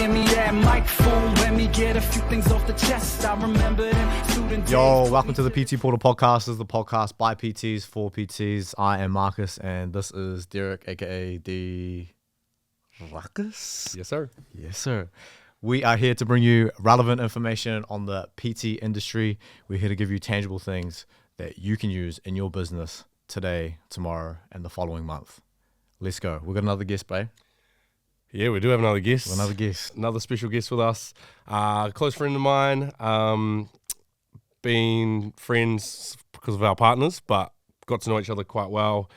give me that microphone. Let me get a few things off the chest. I remember them student days. Yo, welcome to the PT Portal podcast. This is the podcast by PTs for PTs. I am Marcus, and this is Derek, aka the Ruckus. Yes, sir. Yes, sir. We are here to bring you relevant information on the PT industry. We're here to give you tangible things that you can use in your business today, tomorrow, and the following month. Let's go. We've got another guest, babe. Yeah, we do have another guest. Another special guest with us. Close friend of mine. Been friends because of our partners, but got to know each other quite well.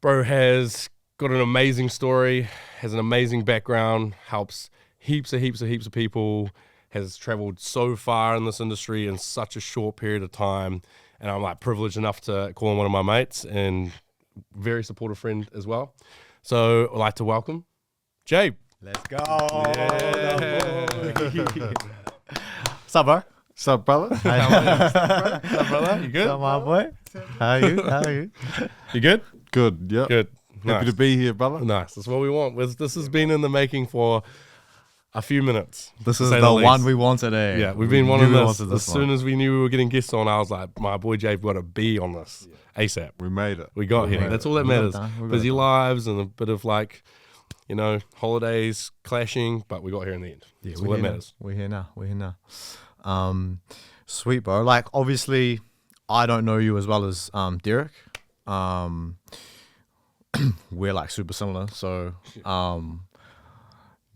Bro has got an amazing story, has an amazing background, helps heaps of people, has traveled so far in this industry in such a short period of time. And I'm like privileged enough to call him one of my mates and very supportive friend as well. So I'd like to welcome Jabe. Let's go. Yeah. What's up, bro? What's up, brother? What's up, brother? You good? What's up, my boy? How are you? You good? Good, yeah. Good. Happy Nice. to be here, brother. Nice. That's what we want. This has been in the making for a few minutes. This to is say the least. one we want today. Yeah, we've been wanting this. As As soon as we knew we were getting guests on, I was like, my boy Jabe got to be on this ASAP. We made it. We got here. That's all that We got it matters. done. We got Busy it done. lives and a bit of like, holidays clashing, but we got here in the end. Yeah, That's all that matters. We're here now. Sweet, bro. Like, obviously, I don't know you as well as Derek. We're like super similar, so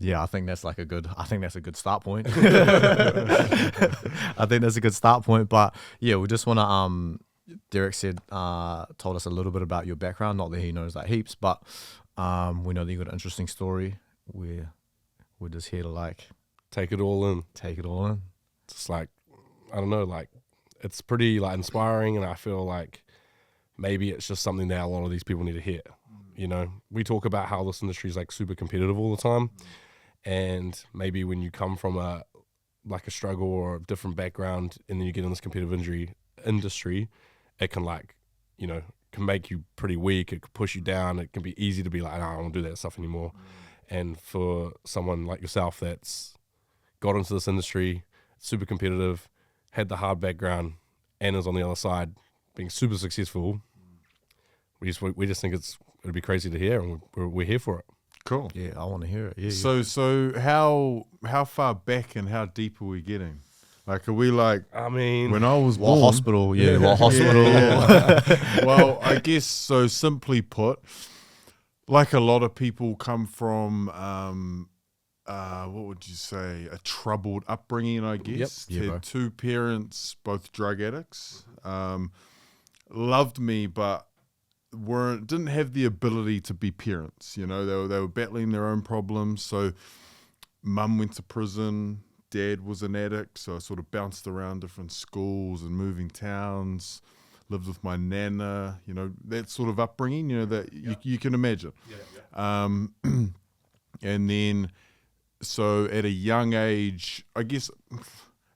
yeah, I think that's a good start point. But yeah, we just want to Derek told us a little bit about your background, not that he knows that heaps, but we know that you got an interesting story. We're just here to Take it all in. It's like, I don't know, like it's pretty inspiring, and I feel like maybe it's just something that a lot of these people need to hear. We talk about how this industry is super competitive all the time, and maybe when you come from a struggle or a different background, and then you get in this competitive industry, it can can make you pretty weak. It can push you down. It can be easy to be like, no, I don't want to do that stuff anymore. And for someone like yourself that's got into this industry, super competitive, had the hard background, and is on the other side being super successful, we just think it'd be crazy to hear, and we're here for it. Cool. Yeah, I want to hear it. Yeah. So how far back and how deep are we getting? Are we I mean, when I was What born? hospital? Yeah, what hospital? Yeah. Well, I guess so. Simply put, like a lot of people come from what would you say, a troubled upbringing, I guess. Yep. Yeah, bro. Had two parents, both drug addicts. Loved me, but didn't have the ability to be parents. They were battling their own problems. So mum went to prison, dad was an addict, so I sort of bounced around different schools and moving towns, lived with my nana, that sort of upbringing, that you can imagine. And then, so at a young age, I guess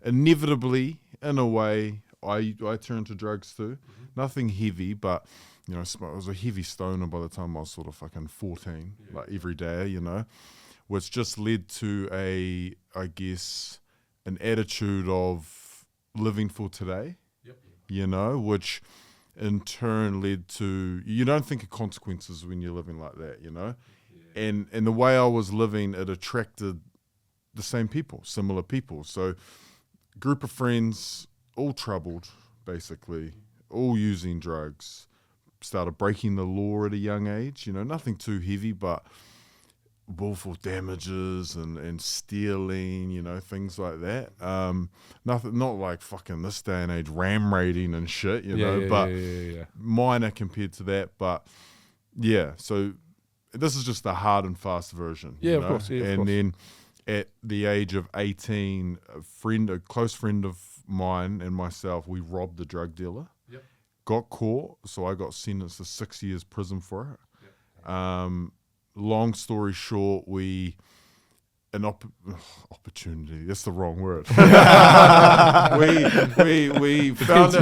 inevitably, in a way, I turned to drugs too. Nothing heavy, but I was a heavy stoner by the time I was sort of fucking 14, every day, which just led to an attitude of living for today, which in turn led to, you don't think of consequences when you're living like that, and the way I was living, it attracted the same people, similar people. So group of friends, all troubled, basically, all using drugs, started breaking the law at a young age, nothing too heavy, but willful damages and stealing, things like that. Nothing, not like fucking this day and age ram raiding and shit, but minor compared to that. But yeah, so this is just the hard and fast version. Of course. Then at the age of 18, a close friend of mine and myself, we robbed the drug dealer. Got caught, so I got sentenced to 6 years prison for it. Long story short, opportunity. That's the wrong word. we found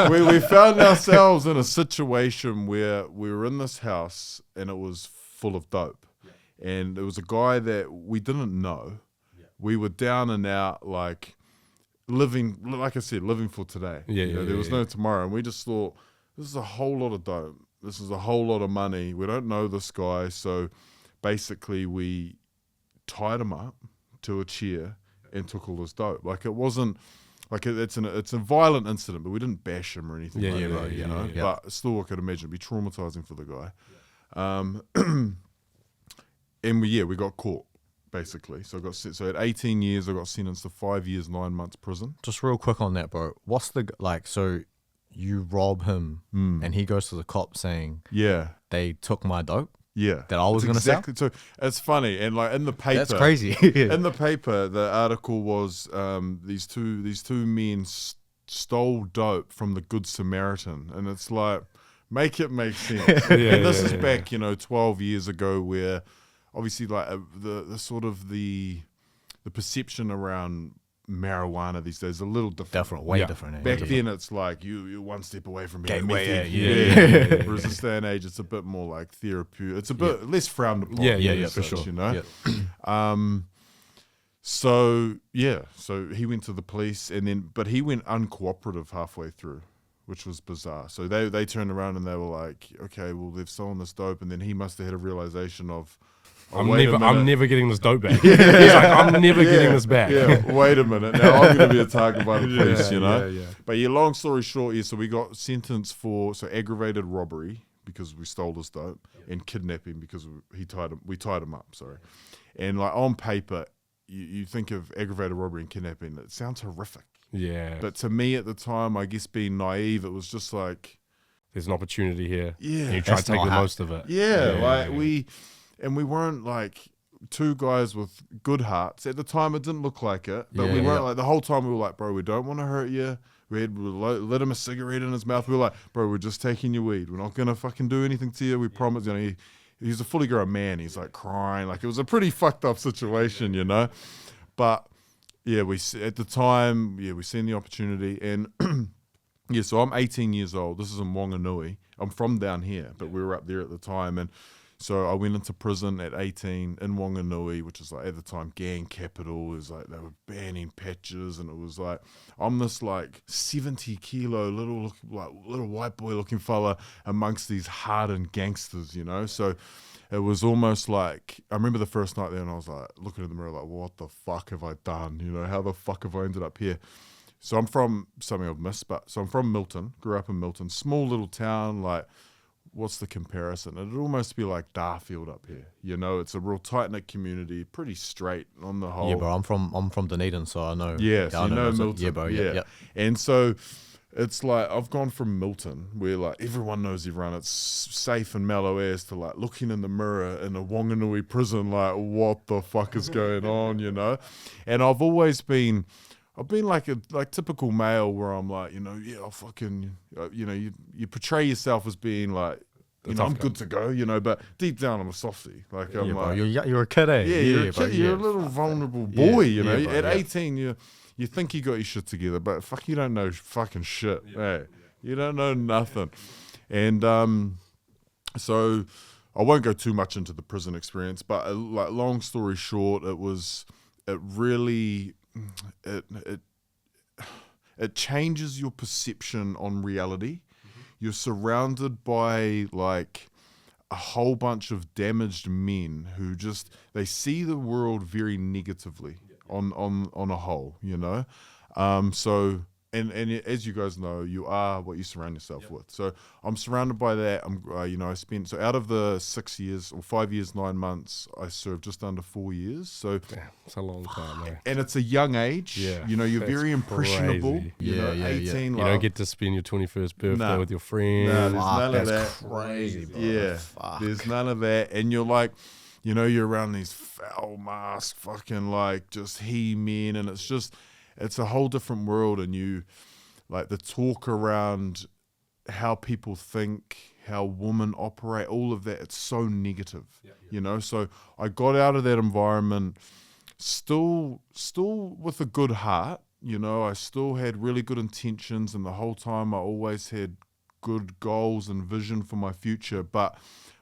we found ourselves in a situation where we were in this house and it was full of dope, and it was a guy that we didn't know. We were down and out, like living, like I said, living for today. There was no tomorrow, and we just thought, this is a whole lot of dope. This is a whole lot of money. We don't know this guy, so basically we tied him up to a chair and took all his dope. Like, it wasn't like it's a violent incident, but we didn't bash him or anything that, you know. But still, I could imagine it'd be traumatizing for the guy. And we got caught. Basically, so at 18 years, I got sentenced to 5 years, 9 months prison. Just real quick on that, bro. What's the so you rob him and he goes to the cops saying, they took my dope. That I was going to sell. So it's funny, and like in the paper, that's crazy. In the paper, the article was these two men stole dope from the Good Samaritan, and it's like, make it make sense. And this is back 12 years ago, where obviously, like the sort of the perception around marijuana these days is a little different. Way different. Back then, it's like you're one step away from being gateway. Whereas this day and age, it's a bit more like therapeutic. It's a bit less frowned upon. For sure. You know. So he went to the police, but he went uncooperative halfway through, which was bizarre. So they turned around and they were like, okay, well, they've stolen this dope, and then he must have had a realization of, I'm never getting this dope back. He's like, I'm never getting this back. Wait a minute. Now I'm going to be attacked by the police, you know? But long story short, so we got sentenced for aggravated robbery because we stole his dope, and kidnapping because we tied him up, sorry. And like on paper, you think of aggravated robbery and kidnapping, it sounds horrific. Yeah. But to me at the time, I guess being naive, it was just like, there's an opportunity here. Yeah. And you try to take the most of it. We weren't like two guys with good hearts. At the time, it didn't look like it. But we weren't like, the whole time we were like, bro, we don't want to hurt you. We lit him a cigarette in his mouth. We were like, bro, we're just taking your weed. We're not going to fucking do anything to you. We promise. He's a fully grown man. He's like crying. Like, it was a pretty fucked up situation, you know? But at the time, we seen the opportunity. And so I'm 18 years old. This is in Wanganui. I'm from down here, but we were up there at the time. And so I went into prison at 18 in Wanganui, which is like at the time gang capital. It was like they were banning patches, and it was like I'm this like 70 kilo little white boy looking fella amongst these hardened gangsters, you know. So it was almost like, I remember the first night there, and I was like looking in the mirror like, what the fuck have I done? You know, how the fuck have I ended up here? So I'm from something I've missed, so I'm from Milton, grew up in Milton, small little town, like. What's the comparison? It'd almost be like Darfield up here. You know, it's a real tight-knit community, pretty straight on the whole. Yeah, bro, I'm from Dunedin, so I know. Yeah, so you know Milton. Yeah, bro, yeah. And so it's like, I've gone from Milton, where like everyone knows everyone, it's safe and mellow as, to like looking in the mirror in a Wanganui prison, like, what the fuck is going on, you know? And I've been like a typical male, where I'm like, I'll fucking, you portray yourself as being like, I'm good to go, but deep down I'm a softie. Like, I'm like, you're a kid, eh? Yeah, you're a kid, you're a little vulnerable boy, you know. At 18, you think you got your shit together, but fuck, you don't know fucking shit. Hey, you don't know nothing. And so I won't go too much into the prison experience, but like, long story short, it changes your perception on reality. You're surrounded by like a whole bunch of damaged men who they see the world very negatively on a whole, you know. So and as you guys know, you are what you surround yourself with. So I'm surrounded by that. I spent, so out of the 6 years or 5 years 9 months, I served just under 4 years. So damn, it's a long time, man. And it's a young age. Yeah, you're very impressionable. Crazy. 18. You don't get to spend your 21st birthday with your friends. No, there's none of that. Crazy, bro. Yeah, there's none of that. And you're like, you're around these foul masked fucking like just he-men, and it's a whole different world. And you, like, the talk around how people think, how women operate, all of that, it's so negative, you know. So I got out of that environment still with a good heart, I still had really good intentions, and the whole time I always had good goals and vision for my future, but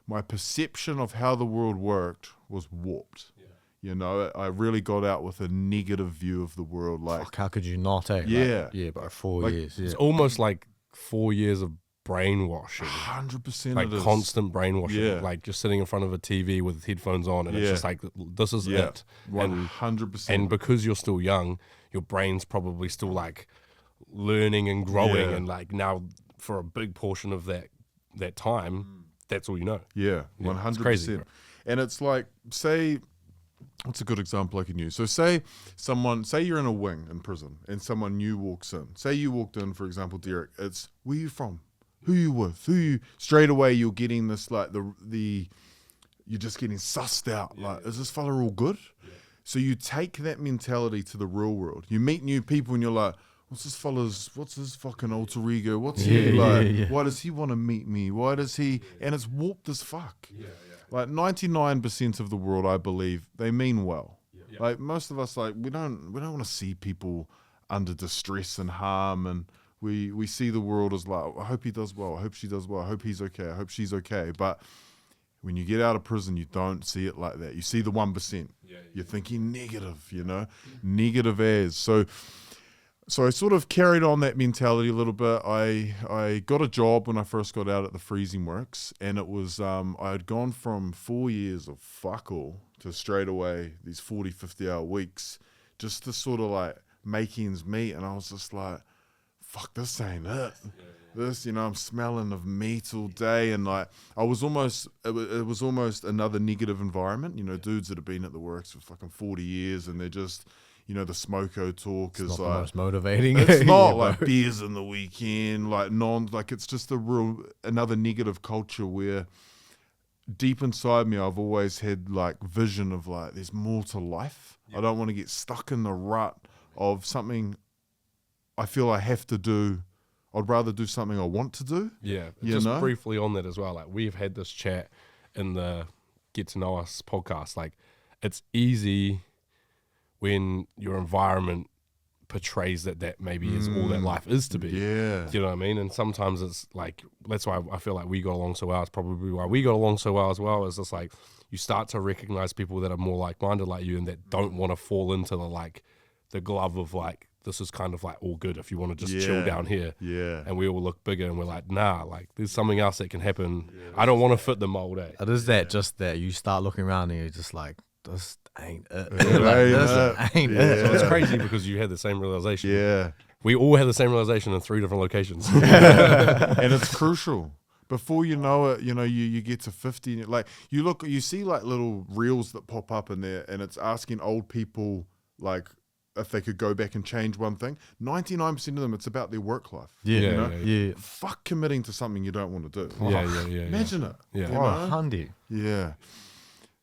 my perception of how the world worked was warped. You know, I really got out with a negative view of the world. Like, Fuck, how could you not, eh? Yeah. Yeah, bro, 4 Like, years. Yeah. It's almost like 4 years of brainwashing. 100% Like it is. constant brainwashing, Yeah. like just sitting in front of a TV with headphones on, and it's Yeah. just like, this is Yeah, it. And 100%. and because you're still young, your brain's probably still like learning and growing, Yeah. and like now for a big portion of that time, that's all you know. Yeah, Yeah, 100%. it's crazy, bro. And it's like, say, what's a good example I can use? So say you're in a wing in prison and someone new walks in. Say you walked in, for example, Derek, it's, where you from? Who you with? Straight away you're getting this, like, you're just getting sussed out. Like, is this fella all good? So you take that mentality to the real world. You meet new people and you're like, what's his fucking alter ego? What's he like? Why does he want to meet me? Why does he? And it's warped as fuck. Like 99% of the world, I believe, they mean well. Like most of us, like we don't want to see people under distress and harm, and we see the world as like, I hope he does well, I hope she does well, I hope he's okay, I hope she's okay. But when you get out of prison, you don't see it like that. You see the 1%. You're thinking negative, you know, negative as. So I sort of carried on that mentality a little bit. I got a job when I first got out at the freezing works, and it was I had gone from 4 years of fuck all to straight away these 40, 50-hour weeks just to sort of like make ends meet. And I was just like, fuck, this ain't it. This, you know, I'm smelling of meat all day, and like it was almost another negative environment. You know, dudes that have been at the works for fucking 40 years, and they're just, you know, the smoko talk is Not the like most motivating. it's not Yeah, like bro. beers in the weekend, like it's just another negative culture where deep inside me I've always had like vision of like there's more to life. I don't want to get stuck in the rut of something I feel I have to do. I'd rather do something I want to do. Yeah, You just know? briefly on that as well. Like we've had this chat in the Get to Know Us podcast. Like it's easy when your environment portrays that maybe is all that life is to be. Yeah. Do you know what I mean? And sometimes it's like, that's why I feel like we got along so well. It's probably why we got along so well as well. Is just like you start to recognize people that are more like-minded like you and that don't want to fall into the glove of like, this is kind of like all good if you want to just chill down here. Yeah. And we all look bigger and we're like, nah, like there's something else that can happen. I don't want to fit the mold, eh? It is that just that you start looking around and you're just like, this ain't it. It Like, ain't this it. ain't Yeah. it. So it's crazy because you had the same realization. Yeah. We all had the same realization in 3 different locations. And it's crucial. Before you know it, you know, you get to 50, and like you see like little reels that pop up in there, and it's asking old people like if they could go back and change one thing. 99% of them, it's about their work life. Yeah, Yeah, you know? yeah, Fuck committing to something you don't want to do. yeah. Imagine it. Yeah. You Oh, know? handy. Yeah.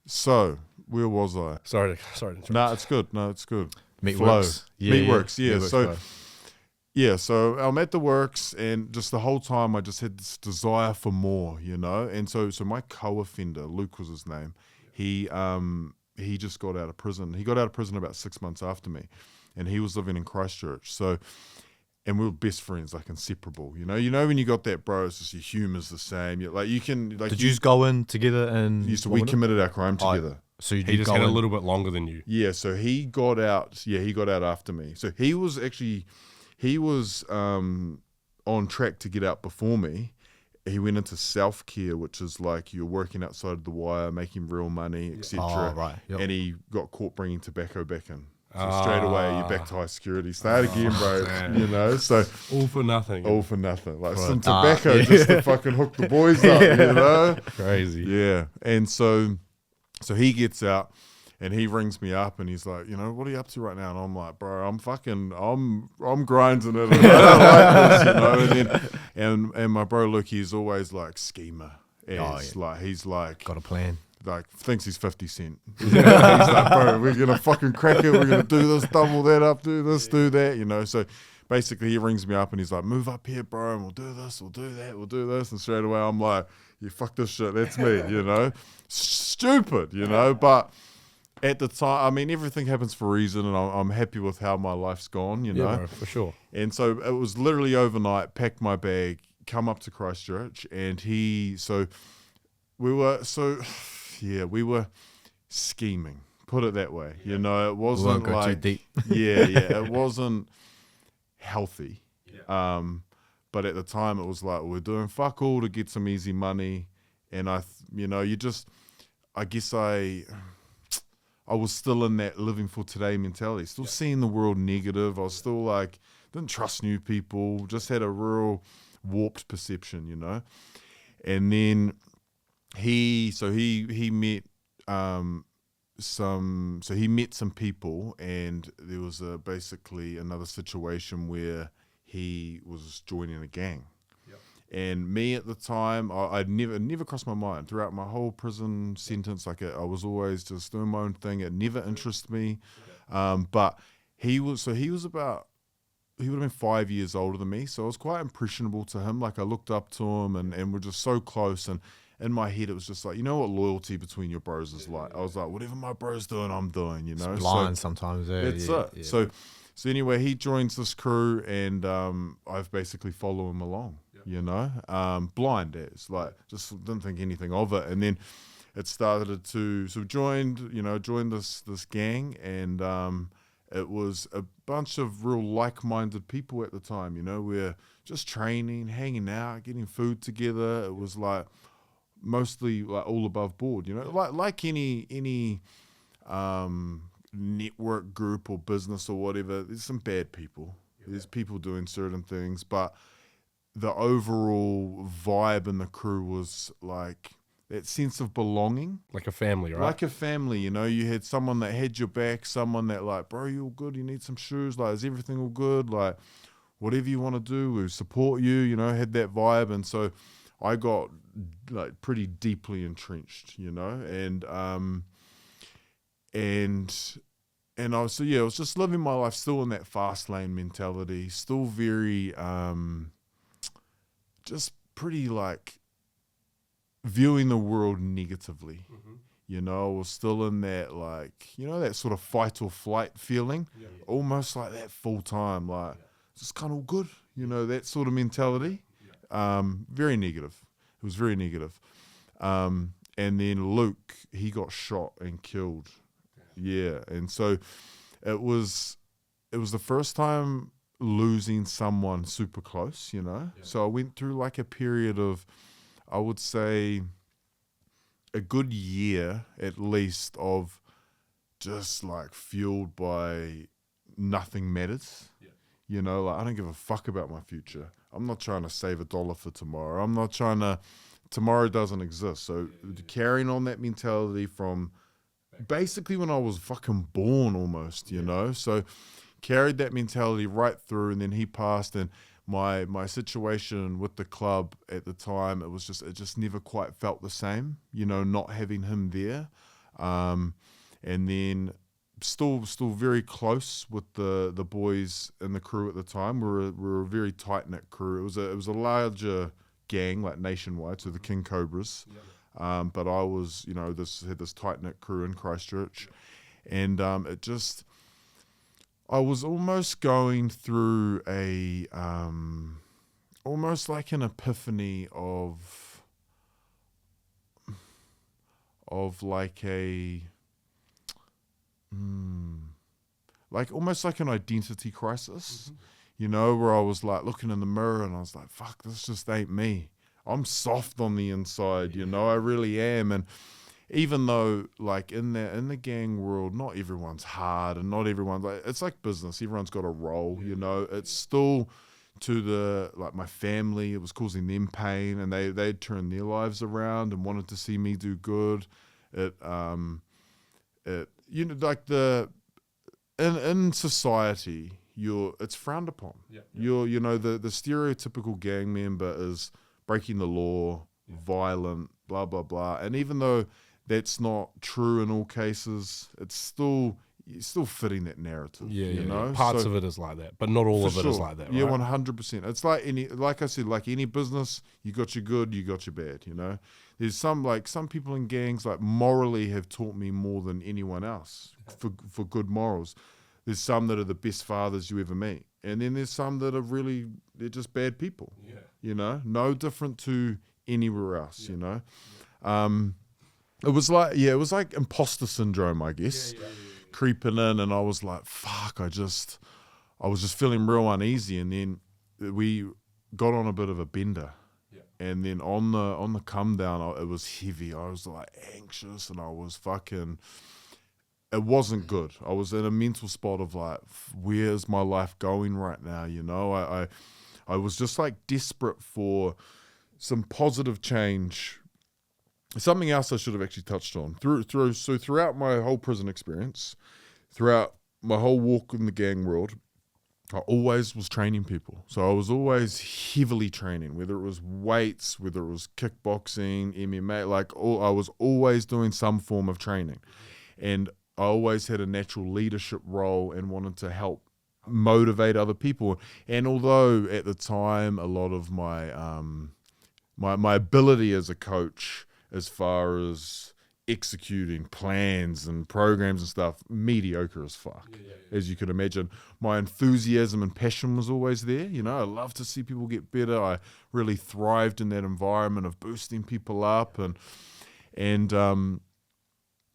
So where was I? Sorry to interrupt. No, it's good. No, it's good. Meatworks. Meatworks, yeah. Meatworks, So bro. yeah, so I'm at the works, and just the whole time I just had this desire for more, you know. And so my co-offender, Luke was his name. He just got out of prison. He got out of prison about 6 months after me, and he was living in Christchurch. So, and we were best friends, like inseparable. You know when you got that, bro, it's just your humor's the same. Like you can, like, Did you go in together and we committed our crime together. So you He just go had a in- little bit longer than you. Yeah, so he got out. Yeah, he got out after me. So he was on track to get out before me. He went into self-care, which is like you're working outside the wire, making real money, etc. Oh, right. Yep. And he got caught bringing tobacco back in. So straight away, you're back to high security. Start again, bro. man. You know, so All for nothing. all for nothing. Like Right. some tobacco Yeah. just to fucking hook the boys up, you know? Crazy. Yeah. And so he gets out and he rings me up and he's like, you know, what are you up to right now? And I'm like, bro, I'm grinding it. And I don't like this, you know? And my bro Luke, he's always like schemer. He's like got a plan. thinks he's 50 Cent. He's like, bro, we're gonna fucking crack it. We're gonna do this, double that up, do this, do that. You know. So basically, he rings me up and he's like, move up here, bro, and we'll do this, we'll do that, we'll do this. And straight away, I'm like, you fuck this shit. That's me. You know, stupid. You know, but at the time, I mean, everything happens for a reason, and I'm happy with how my life's gone. You know, Yeah, bro, for sure. and so it was literally overnight. Packed my bag, come up to Christchurch, and we were scheming. Put it that way. You know, it We won't wasn't go too like deep. it wasn't healthy. But at the time, it was like we're doing fuck all to get some easy money, and I guess I was still in that living for today mentality, still seeing the world negative. I was still like, didn't trust new people, just had a real warped perception, you know. And then he met some people, and there was basically another situation where he was joining a gang. And me at the time, I'd never crossed my mind throughout my whole prison sentence. Like I was always just doing my own thing. It never interested me. But he would have been 5 years older than me. So I was quite impressionable to him. Like I looked up to him and we're just so close. And in my head, it was just like, you know what loyalty between your bros is like? I was like, whatever my bro's doing, I'm doing, you know? It's blind sometimes. That's it. Yeah. So anyway, he joins this crew, and I've basically followed him along, you know, blind as, like, just didn't think anything of it. And then it started to, so joined this gang, and it was a bunch of real like-minded people at the time, you know, we're just training, hanging out, getting food together. It was like mostly like all above board, you know, like any network group or business or whatever. There's some bad people. There's people doing certain things, but the overall vibe in the crew was like that sense of belonging. Like a family, right? Like a family, you know. You had someone that had your back, someone that like, bro, you all good? You need some shoes? Like, is everything all good? Like, whatever you want to do, we support you, you know, had that vibe. And so I got like pretty deeply entrenched, you know, and I was just living my life still in that fast lane mentality, still very just pretty like viewing the world negatively. You know, I was still in that, like, you know, that sort of fight or flight feeling, almost like that full time, like, is this kind of good? You know, that sort of mentality. Very negative. It was very negative. And then Luke, he got shot and killed. Yeah. And so it was the first time losing someone super close, you know? So I went through like a period of, I would say, a good year at least of just like fueled by nothing matters. You know, like I don't give a fuck about my future. I'm not trying to save $1 for tomorrow. I'm not trying to, tomorrow doesn't exist. So carrying on that mentality from basically when I was fucking born almost, you know? So carried that mentality right through, and then he passed, and my situation with the club at the time, it just never quite felt the same, you know, not having him there. And then still very close with the boys in the crew at the time. We were a very tight-knit crew. It was a larger gang, like nationwide, so the King Cobras. But I was, you know, had this tight-knit crew in Christchurch, and I was almost going through a almost like an epiphany of like a like almost like an identity crisis, you know, where I was like looking in the mirror and I was like, fuck, this just ain't me. I'm soft on the inside, you know, I really am. And even though like in the gang world, not everyone's hard, and not everyone's like, it's like business, everyone's got a role, you know, it's still to the, like my family, it was causing them pain, and they'd turned their lives around and wanted to see me do good. It you know, like in society, it's frowned upon. You know, the stereotypical gang member is breaking the law, violent, blah blah blah. And even though that's not true in all cases, it's still fitting that narrative. You know, parts of it is like that, but not all of it is like that. Right? Yeah, 100%. It's like I said, like any business, you got your good, you got your bad. You know, there's some people in gangs like morally have taught me more than anyone else for good morals. There's some that are the best fathers you ever meet, and then there's some that are they're just bad people. You know, no different to anywhere else. You know, It was like imposter syndrome, I guess, creeping in, and I was like, fuck, I was just feeling real uneasy, and then we got on a bit of a bender. And then on the come down, it was heavy. I was like anxious, and I was fucking. It wasn't good. I was in a mental spot of like, where's my life going right now? You know, I was just like desperate for some positive change. Something else I should have actually touched on throughout my whole prison experience, throughout my whole walk in the gang world, I always was training people. So I was always heavily training, whether it was weights, whether it was kickboxing, MMA, I was always doing some form of training. And I always had a natural leadership role and wanted to help motivate other people. And although at the time, a lot of my my ability as a coach, as far as executing plans and programs and stuff, mediocre as fuck, as you could imagine. My enthusiasm and passion was always there. You know, I love to see people get better. I really thrived in that environment of boosting people up. And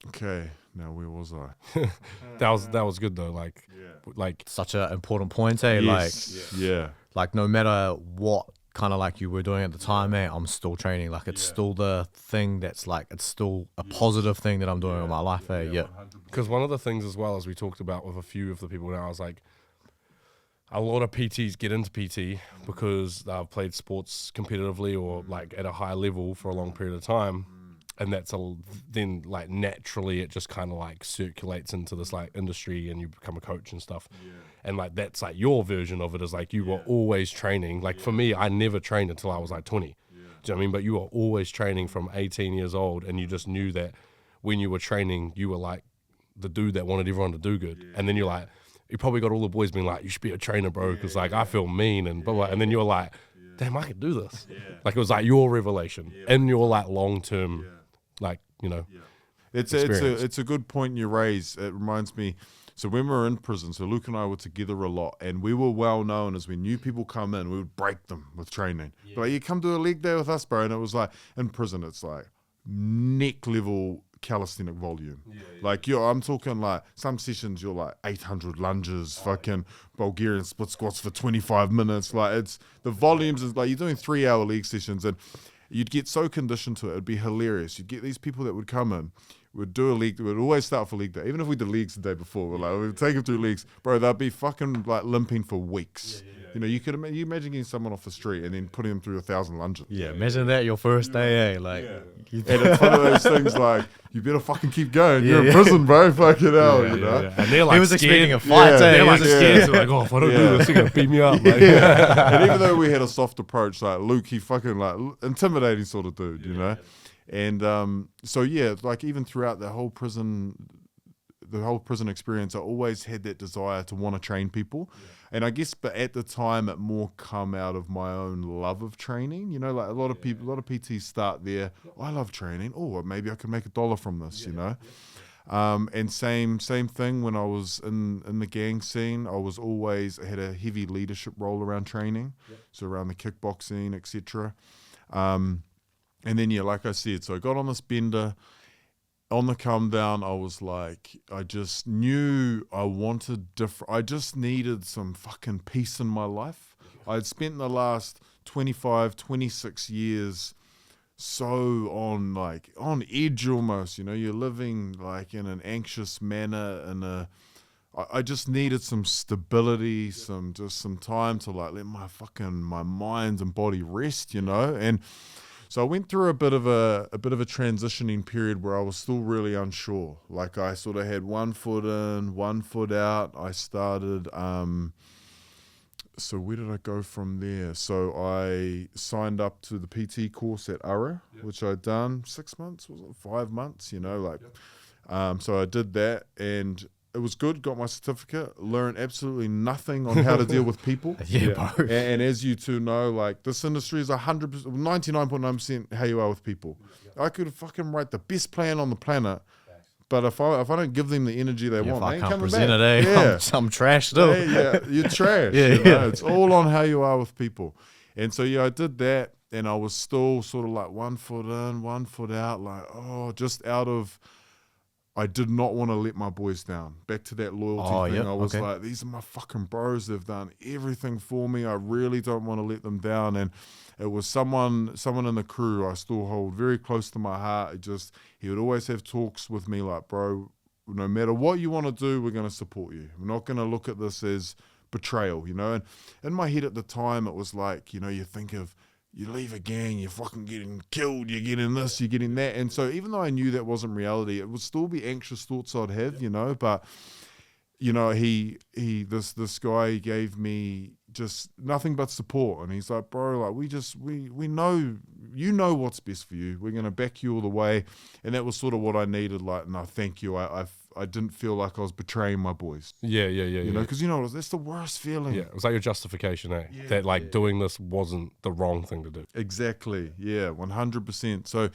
okay, now where was I? that was good though. Like Such an important point, eh? Yes. Like no matter what kind of like you were doing at the time, man, I'm still training. Like it's still the thing that's like, it's still a positive thing that I'm doing in my life, eh? Yeah. Because one of the things as well, as we talked about with a few of the people now, I was like, a lot of PTs get into PT because they've played sports competitively or like at a high level for a long period of time. And then like naturally it just kind of like circulates into this like industry, and you become a coach and stuff. And like that's like your version of it is like you were always training. Like for me, I never trained until I was like 20. Do you know what I mean? But you were always training from 18 years old, and you just knew that when you were training, you were like the dude that wanted everyone to do good. And then you're like, you probably got all the boys being like, you should be a trainer, bro, because like I feel mean and blah, blah. And then you're like, damn, I could do this. Like it was like your revelation and your like long-term, like, you know, it's a good point you raise. It reminds me. So when we were in prison, so Luke and I were together a lot, and we were well known as when new people come in, we would break them with training. But like, you come to a leg day with us, bro, and it was like in prison, it's like neck level calisthenic volume. Like I'm talking like some sessions you're like 800 lunges, fucking Bulgarian split squats for 25 minutes. Like it's the volumes is like you're doing 3-hour leg sessions, and you'd get so conditioned to it, it'd be hilarious. You'd get these people that would come in, would do a leg, we'd always start for leg day. Even if we did legs the day before, we'd take them through legs, bro, they'd be fucking like limping for weeks. You know, you imagine getting someone off the street and then putting them through 1,000 lunges. Imagine that your first day, eh? Like, and it's one of those things like, you better fucking keep going. You're in prison, bro. Fucking hell, you know. And they're like, he was expecting a fight. They're like scared. So like, oh, if I don't do this, they're gonna beat me up. Like, and even though we had a soft approach, like Luke, he fucking like intimidating sort of dude, you know. And so like even throughout the whole prison experience, I always had that desire to want to train people. And I guess, but at the time, it more come out of my own love of training. You know, like a lot of people, a lot of PTs start there. I love training. Oh, maybe I can make $1 from this. You know, and same thing when I was in the gang scene. I had a heavy leadership role around training, so around the kickboxing, etc. And then like I said, so I got on this bender. On the come down, I was like, I just knew I wanted different. I just needed some fucking peace in my life. I'd spent the last 25, 26 years so on edge almost, you know, you're living like in an anxious manner, I just needed some stability, some time to like let my mind and body rest, you know. And so I went through a bit of a transitioning period where I was still really unsure. Like I sort of had 1 foot in, 1 foot out. I started, so where did I go from there? So I signed up to the PT course at Ara, which I'd done 6 months, was it 5 months, you know, like, so I did that, and it was good, got my certificate, learned absolutely nothing on how to deal with people. Bro. And as you two know, like this industry is 100%, 99.9% how you are with people. I could fucking write the best plan on the planet, but if I don't give them the energy they want, if I they ain't can't coming present back. it, eh? I'm trash still. You're trash. You know? It's all on how you are with people. And so I did that, I was still sort of like 1 foot in, 1 foot out, like, just out of, I did not want to let my boys down. Back to that loyalty thing. Yep, I was like, these are my fucking bros. They've done everything for me. I really don't want to let them down. And it was someone in the crew I still hold very close to my heart. He would always have talks with me like, bro, no matter what you want to do, we're going to support you. We're not going to look at this as betrayal, you know? And in my head at the time, it was like, you know, you think of, you leave a gang, you're fucking getting killed, you're getting this, you're getting that. And so even though I knew that wasn't reality, it would still be anxious thoughts I'd have, you know. But, you know, this guy gave me just nothing but support. And he's like, bro, like we know, you know what's best for you. We're going to back you all the way. And that was sort of what I needed. Like, no, thank you. I didn't feel like I was betraying my boys. Yeah. You know, because, you know, that's the worst feeling. Yeah, it was like your justification, eh? Yeah, that like doing this wasn't the wrong thing to do. Exactly. Yeah, 100%. So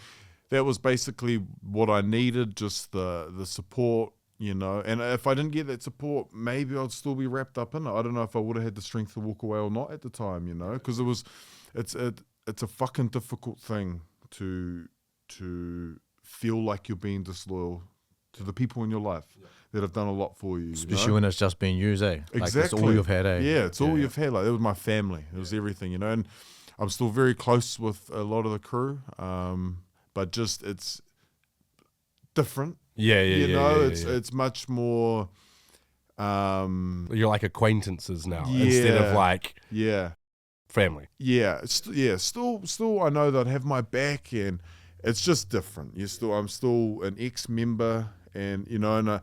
that was basically what I needed, just the support, you know. And if I didn't get that support, maybe I'd still be wrapped up in it. I don't know if I would have had the strength to walk away or not at the time, you know, because it's a fucking difficult thing to feel like you're being disloyal to the people in your life that have done a lot for you. Especially you know? when it's just been used, eh? Like, Exactly. it's all you've had, eh? Yeah, it's all you've had. Like, it was my family. It was everything, you know. And I'm still very close with a lot of the crew, but just it's different. You know, it's much more. You're like acquaintances now Yeah. instead of like family. Yeah, still I know they'd have my back, and it's just different. I'm still an ex-member, and you know, and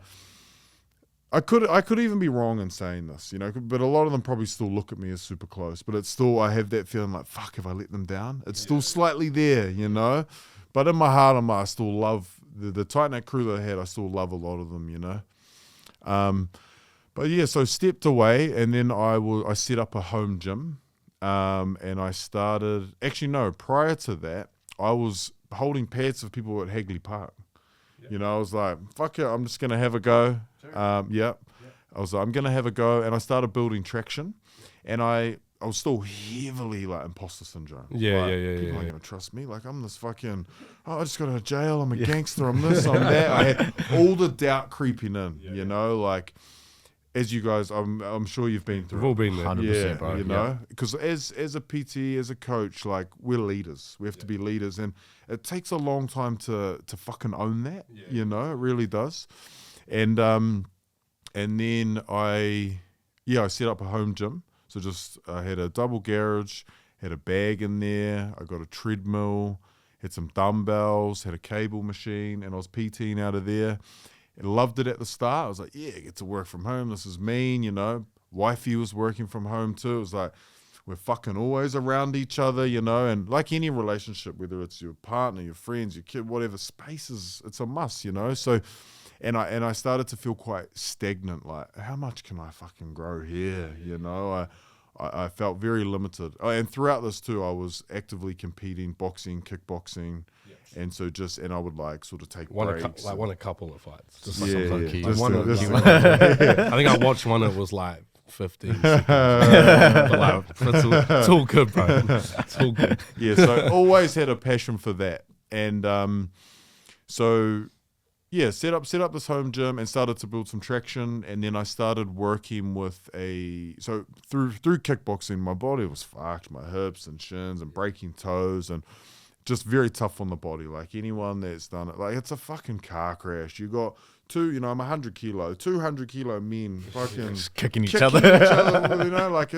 I could even be wrong in saying this, you know, but a lot of them probably still look at me as super close, but it's still, I have that feeling like, fuck, have I let them down? It's still slightly there, you know, but in my heart, I still love the tight-knit crew that I had. I still love a lot of them, you know. But yeah, so stepped away, and then I set up a home gym, and I started, actually no, prior to that, I was holding pads for people at Hagley Park. You know, I was like, fuck it, I'm just going to have a go. I was like, I'm going to have a go. And I started building traction. And I was still heavily like imposter syndrome. People aren't going to trust me. Like, I'm this fucking, I just got out of jail. I'm a gangster. I'm this, I'm that. I had all the doubt creeping in, you know, like, as you guys, I'm sure you've been through. We've all been there. 100%, bro. You know, because as a PT, as a coach, like, we're leaders. We have to be leaders, and it takes a long time to fucking own that. You know, it really does. And then I set up a home gym. So I had a double garage, had a bag in there. I got a treadmill, had some dumbbells, had a cable machine, and I was PTing out of there. I loved it at the start. I was like, yeah, I get to work from home. This is mean, you know. Wifey was working from home too. It was like, we're fucking always around each other, you know. And like any relationship, whether it's your partner, your friends, your kid, whatever, space it's a must, you know. So, and I started to feel quite stagnant. Like, how much can I fucking grow here, you know? I felt very limited. Oh, and throughout this too, I was actively competing, boxing, kickboxing. And so and I would like sort of take breaks. Won a couple of fights. Just like some key. I think I watched one that was like 15 seconds. But like, it's all good, bro. It's all good. Yeah, so always had a passion for that. And set up this home gym and started to build some traction. And then I started working with through kickboxing, my body was fucked, my hips and shins and breaking toes, and just very tough on the body. Like, anyone that's done it, like, it's a fucking car crash. You got I'm 100 kilo, 200 kilo men fucking just kicking each other. You know, like,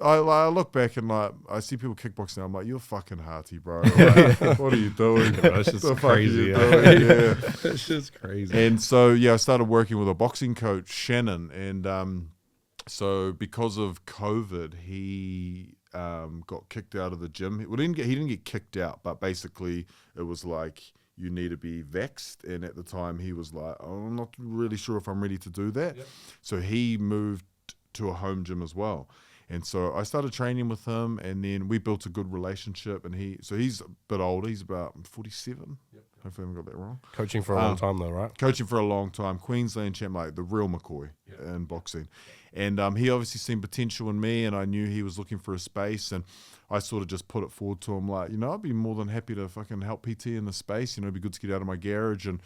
I look back and like, I see people kickboxing now, I'm like, you're fucking hearty, bro. Like, what are you doing? It's just crazy. Yeah. It's just crazy. And so, I started working with a boxing coach, Shannon. And so because of COVID, he got kicked out of the gym. He didn't get kicked out, but basically it was like, you need to be vaxxed. And at the time he was like, I'm not really sure if I'm ready to do that. So he moved to a home gym as well. And so I started training with him, and then we built a good relationship. And he's a bit older. He's about 47. Hopefully I haven't got that wrong. Coaching for a long time though, right? Coaching for a long time. Queensland champ, like the real McCoy in boxing. And he obviously seen potential in me, and I knew he was looking for a space. And I sort of just put it forward to him like, I'd be more than happy to fucking help PT in the space. It'd be good to get out of my garage. And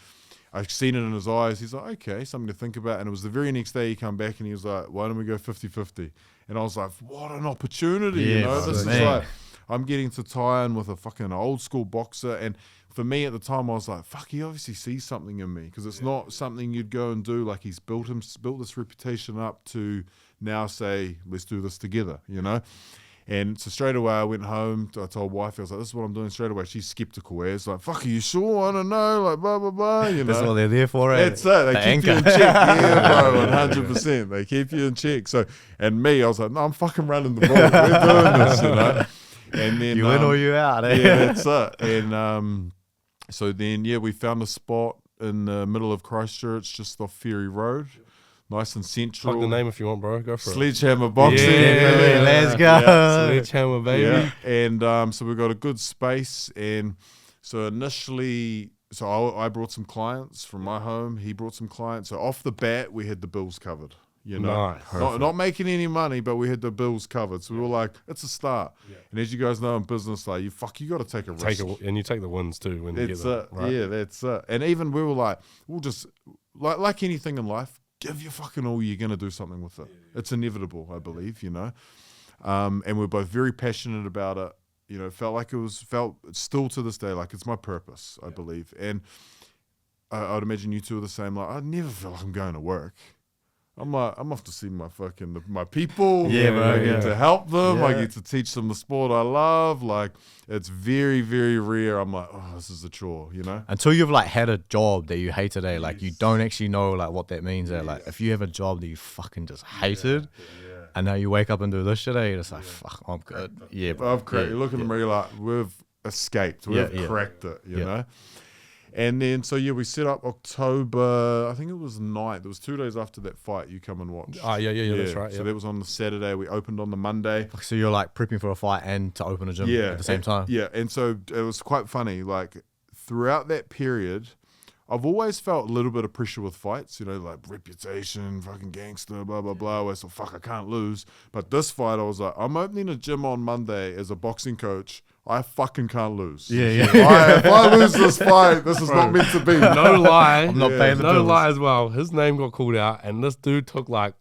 I've seen it in his eyes. He's like, okay, something to think about. And it was the very next day he come back and he was like, why don't we go 50-50? And I was like, what an opportunity, This is like, I'm getting to tie in with a fucking old school boxer. And for me at the time, I was like, fuck, he obviously sees something in me, because it's not something you'd go and do. Like, he's built this reputation up to now say, let's do this together, And so straight away I went home. I told wife, I was like, this is what I'm doing straight away. She's skeptical. It's like, fuck, are you sure? I don't know. Like, blah, blah, blah. That's what they're there for, eh? That's it. They keep you in check. Yeah, bro, 100%. They keep you in check. So, and me, I was like, no, I'm fucking running the ball. We're doing this, And then you in or you out, eh? Yeah, that's it. And so then, we found a spot in the middle of Christchurch, just off Ferry Road. Nice and central. Plug the name if you want, bro. Go for Sledgehammer Boxing. Yeah, let's go. it. Sledgehammer, baby. Yeah. And so we got a good space. And so initially, I brought some clients from my home. He brought some clients. So off the bat, we had the bills covered. Nice. Not making any money, but we had the bills covered. So we were like, it's a start. Yeah. And as you guys know in business, like, you got to take a risk. And you take the wins too when you get them. Right? Yeah, that's it. And even we were like, we'll just, like anything in life, give your fucking all, you're going to do something with it. Yeah. It's inevitable, I believe, And we're both very passionate about it. It felt still to this day, like it's my purpose, I believe. And I'd imagine you two are the same. Like, I never feel like I'm going to work. I'm off to see my people. Yeah, bro. I get to help them. I get to teach them the sport I love. Like, it's very, very rare. I'm like, oh, this is a chore, Until you've had a job that you hated, like you don't actually know what that means. Like, if you have a job that you fucking just hated, and now you wake up and do this shit, you're just like, fuck, I'm good. Yeah, bro. I've cracked. You look at me like, we've escaped. We've cracked it. You know. And then, so we set up October, I think it was 9th. It was 2 days after that fight. You come and watch. Oh, yeah, that's right. So that was on the Saturday. We opened on the Monday. So you're prepping for a fight and to open a gym at the same time? Yeah, and so it was quite funny. Throughout that period, I've always felt a little bit of pressure with fights, reputation, fucking gangster, blah, blah, blah. I always thought, fuck, I can't lose. But this fight, I was like, I'm opening a gym on Monday as a boxing coach. I fucking can't lose. Yeah. If I lose this fight, this is not meant to be. No lie. I'm not paying the bills. No lie as well. His name got called out, and this dude took 10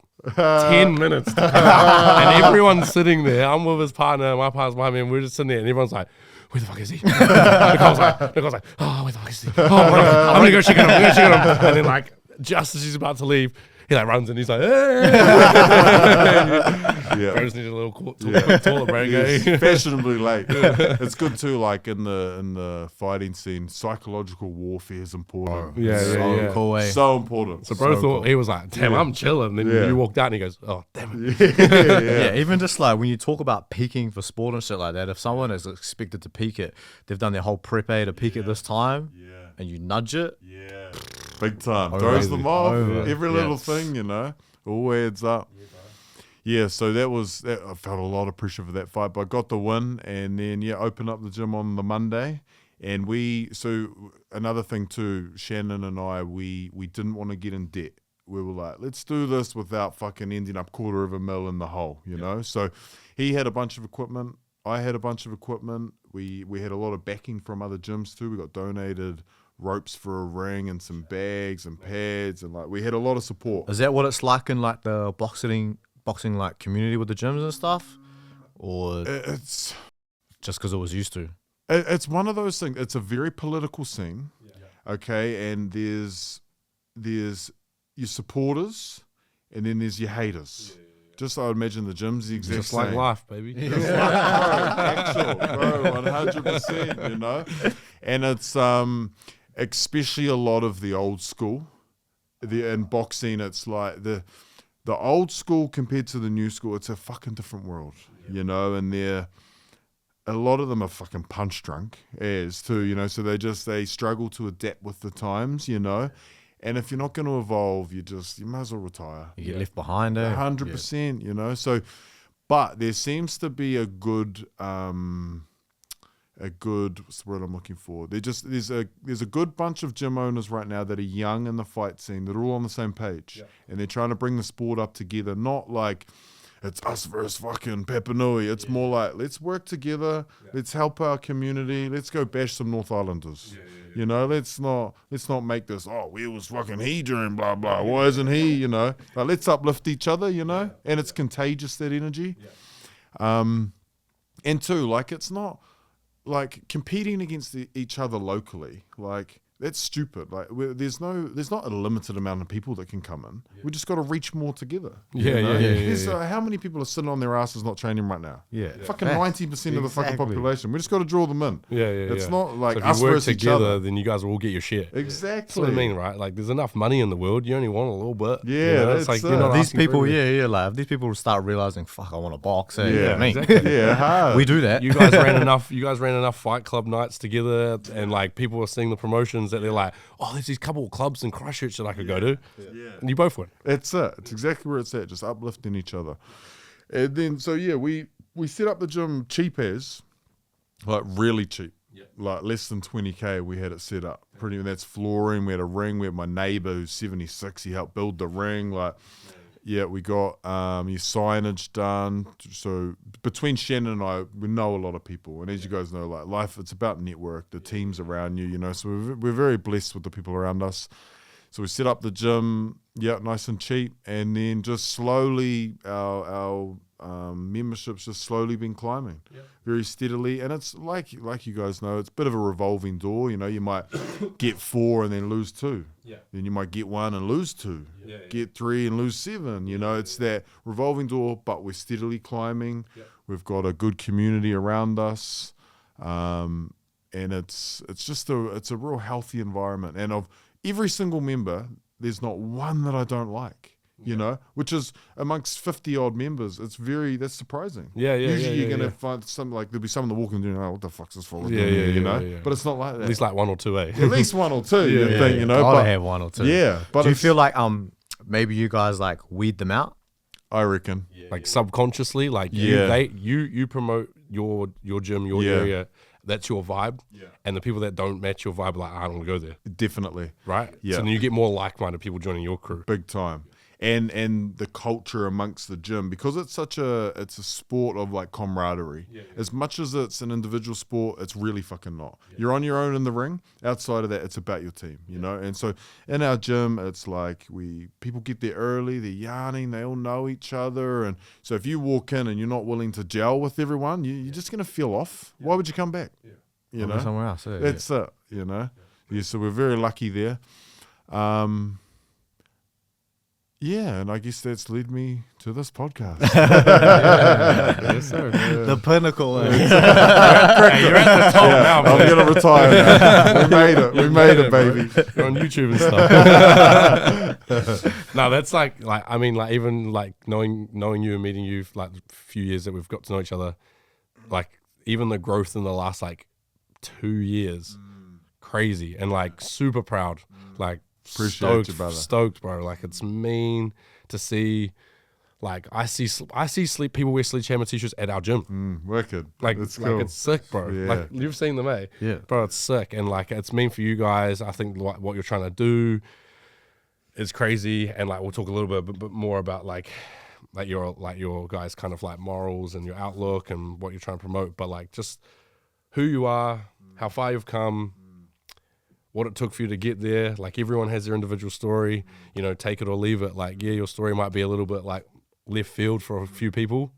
minutes to come out. And everyone's sitting there. I'm with his partner, my partner's behind me, and we're just sitting there, and everyone's like, where the fuck is he? Nicole's like, oh, where the fuck is he? Oh, I'm gonna go check on him. And then just as he's about to leave, he runs and he's like, hey. Bro just needed a little quick toilet break. Yes, fashionably late. It's good too, in the fighting scene, psychological warfare is important. Cool, so important. So bro thought he was like, damn, I'm chilling. Then you walked out and he goes, oh, damn it. Yeah, even just when you talk about peaking for sport and shit like that, if someone is expected to peak it, they've done their whole prep to peak it this time, and you nudge it. Yeah. Big time. Throws them off. Every little thing, all adds up. Yeah, so I felt a lot of pressure for that fight, but I got the win, and then opened up the gym on the Monday. And so another thing too, Shannon and I, we didn't want to get in debt. We were like, let's do this without fucking ending up $250,000 in the hole, you know? So he had a bunch of equipment. I had a bunch of equipment. We had a lot of backing from other gyms too. We got donated ropes for a ring and some bags and pads, and we had a lot of support. Is that what it's like in the boxing community with the gyms and stuff, or it's just because it was used to? It's one of those things. It's a very political scene, okay, and there's your supporters, and then there's your haters. Just I would imagine the gym's the exact just same. like life, baby. Actual, bro, 100%, and it's especially a lot of the old school. In boxing, it's the old school compared to the new school. It's a fucking different world, and a lot of them are fucking punch drunk too, so they struggle to adapt with the times, and if you're not going to evolve, you might as well retire. You get left behind, 100%, So But there seems to be a good what's the word I'm looking for? There's a good bunch of gym owners right now that are young in the fight scene that are all on the same page, and they're trying to bring the sport up together. Not like it's us versus fucking Papanui. It's more like let's work together. Let's help our community. Let's go bash some North Islanders. You know, let's not make this. Oh, where was fucking he during blah blah? Why isn't he? You know, like let's uplift each other. You know, and it's contagious, that energy. And two, like it's not. Like competing against each other locally, like that's stupid. Like there's not a limited amount of people that can come in. We just got to reach more together. How many people are sitting on their asses not training right now? Fucking 90% of the fucking population. We just got to draw them in. It's not like so if us you work versus each together, other. then you guys will all get your share. Exactly. That's what I mean, right? Like there's enough money in the world. You only want a little bit. Yeah, you know? It's that's like you're not These asking for people, everything. like if these people start realizing, fuck, I want to box. You know Yeah, what I mean? exactly. Yeah, hard. We do that. You guys ran enough fight club nights together, and like people were seeing the promotions that they're like, oh, there's these couple of clubs in Christchurch that I could go to, and you both went. That's it. It's exactly where it's at. Just uplifting each other. And then, so yeah, we set up the gym cheap as, like really cheap. Like less than 20K we had it set up. Pretty, that's flooring. We had a ring. We had my neighbor who's 76. He helped build the ring. Like, yeah, we got your signage done. So between Shannon and I, we know a lot of people. And as you guys know, like life, it's about network, the teams around you, you know. So we're very blessed with the people around us. So we set up the gym, nice and cheap. And then just slowly our membership's just slowly been climbing very steadily. And it's like you guys know, it's a bit of a revolving door. You know, you might get 4 and then lose 2. Then you might get 1 and lose 2. Get 3 and lose 7. You know, it's that revolving door, but we're steadily climbing. We've got a good community around us. And it's just it's a real healthy environment. And of every single member, there's not one that I don't like. You know, which is amongst 50 odd members, that's surprising. Usually you're gonna find some, like there'll be someone that walk in and doing, oh, what the fuck's this for? You know, but it's not like that. At least like 1 or 2, At least 1 or 2, you think, you know. Gotta have 1 or 2. Yeah, but do you feel like maybe you guys like weed them out? I reckon, like subconsciously, like you promote your gym, your area. That's your vibe, and the people that don't match your vibe, like I don't want to go there. Definitely, right? Yeah. So then you get more like-minded people joining your crew, big time. And the culture amongst the gym, because it's a sport of like camaraderie. As much as it's an individual sport, it's really fucking not. You're on your own in the ring. Outside of that, it's about your team, you know. And so in our gym, it's like people get there early, they're yarning, they all know each other, and so if you walk in and you're not willing to gel with everyone, you're just gonna feel off. Why would you come back? You know, somewhere else. That's it. You know. So we're very lucky there. Yeah, and I guess that's led me to this podcast. Yes, sir. The pinnacle. You're at the top now, I'm going to retire now. We made it. We made it, baby. You're on YouTube and stuff. No, that's like I mean, like even like knowing you and meeting you for like a few years that we've got to know each other, like even the growth in the last like 2 years, crazy, and like super proud, like appreciate you, brother. Stoked, bro. Like it's mean to see. Like I see people wear Sledgehammer t-shirts at our gym. Wicked. Like it's cool. Like it's sick, bro. Yeah. Like you've seen them, eh? Yeah, bro. It's sick, and like it's mean for you guys. I think what you're trying to do is crazy, and like we'll talk a little bit more about like your guys kind of like morals and your outlook and what you're trying to promote. But like just who you are, how far you've come. What it took for you to get there. Like everyone has their individual story, you know, take it or leave it. Like, yeah, your story might be a little bit like left field for a few people.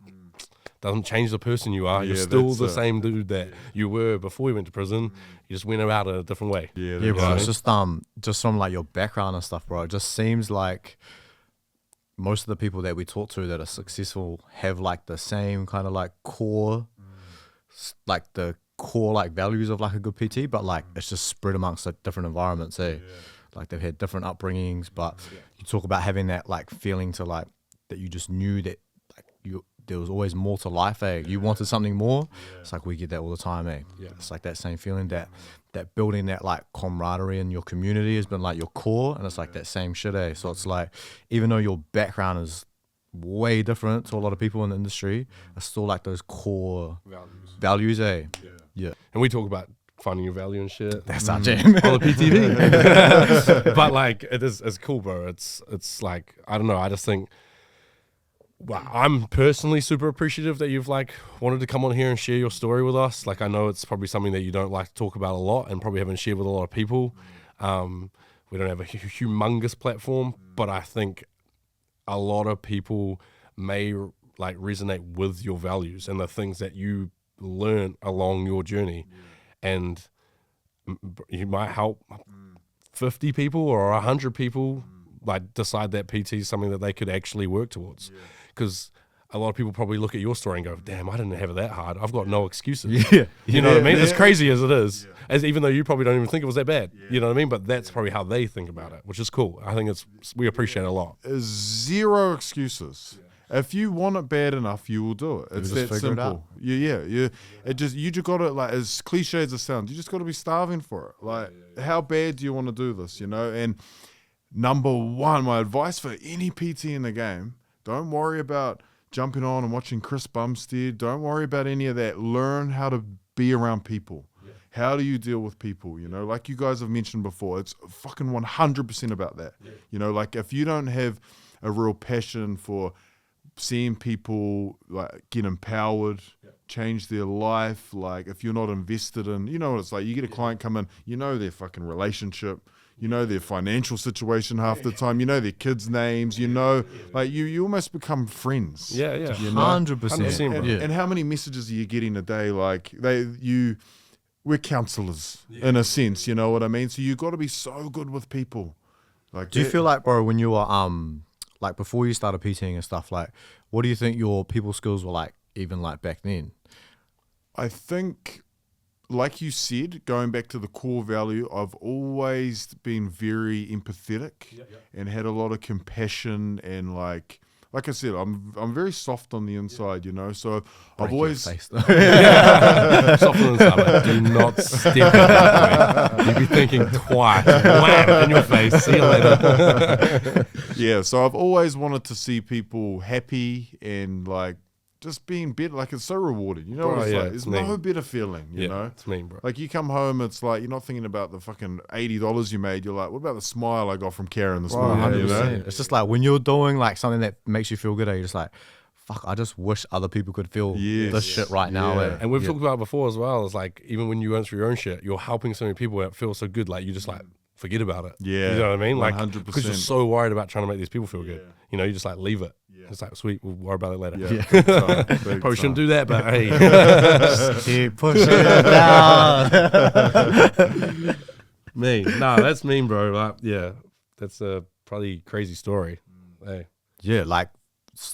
Doesn't change the person you are. You're still the same dude that you were before you went to prison. You just went about it a different way. Yeah, bro. It's just from like your background and stuff, bro. It just seems like most of the people that we talk to that are successful have like the same kind of like core, like the core like values of like a good PT, but like it's just spread amongst like different environments, like they've had different upbringings, but you talk about having that like feeling to like that you just knew that like there was always more to life, you wanted something more. It's like we get that all the time, it's like that same feeling that building that like camaraderie in your community has been like your core, and it's like that same shit, so it's like even though your background is way different to a lot of people in the industry, are still like those core values, eh? Yeah. And we talk about finding your value and shit. That's our jam. On the PTV. But like it's cool, bro. It's like, I don't know, I just think, well, I'm personally super appreciative that you've like wanted to come on here and share your story with us. Like, I know it's probably something that you don't like to talk about a lot and probably haven't shared with a lot of people. We don't have a humongous platform, but I think a lot of people may like resonate with your values and the things that you learn along your journey. And you might help 50 people or 100 people like decide that PT is something that they could actually work towards. Because a lot of people probably look at your story and go, damn, I didn't have it that hard. I've got no excuses. You know what I mean? As crazy as it is, as even though you probably don't even think it was that bad. You know what I mean? But that's probably how they think about it, which is cool. I think we appreciate it a lot. Zero excuses. If you want it bad enough, you will do it. It's that simple. You just got to, like, as cliche as it sounds, you just got to be starving for it. Like, how bad do you want to do this, you know? And number one, my advice for any PT in the game, don't worry about jumping on and watching Chris Bumstead. Don't worry about any of that. Learn how to be around people. How do you deal with people? You know, like you guys have mentioned before, it's fucking 100% about that. You know, like if you don't have a real passion for seeing people like get empowered, change their life, like if you're not invested in, you know what it's like, you get a client come in, you know their fucking relationship, you know their financial situation half the time, you know their kids' names, you know, like you almost become friends. Yeah. You know? 100%. And how many messages are you getting a day? Like we're counselors in a sense, you know what I mean? So you got to be so good with people. Like, Do you feel like, bro, when you were like before you started PTing and stuff, like what do you think your people skills were like even like back then? I think, like you said, going back to the core value, I've always been very empathetic and had a lot of compassion and like I said, I'm very soft on the inside, you know. So I've always soft on the inside. Do not step in that way. You'd be thinking twice. Wham in your face. See you later. Yeah. So I've always wanted to see people happy and like just being better. Like it's so rewarding, you know. Bro, what it's like? it's There's no mean. better feeling, you know. It's mean, bro. Like you come home, it's like you're not thinking about the fucking $80 you made. You're like, what about the smile I got from Karen this morning? You know? It's just like when you're doing like something that makes you feel good, you're just like, fuck, I just wish other people could feel this shit right now. Yeah. And we've talked about it before as well. It's like even when you went through your own shit, you're helping so many people and it feels so good. Like you just like forget about it. Yeah. You know what I mean? Like 100%. because you're so worried about trying to make these people feel good. You know, you just like leave it. It's like, sweet, we'll worry about it later. Yeah. Big time, big Probably time. shouldn't do that, but hey. Keep pushing it down. Mean. No, that's mean, bro. Like, yeah, that's a probably crazy story. Hey. Yeah, like,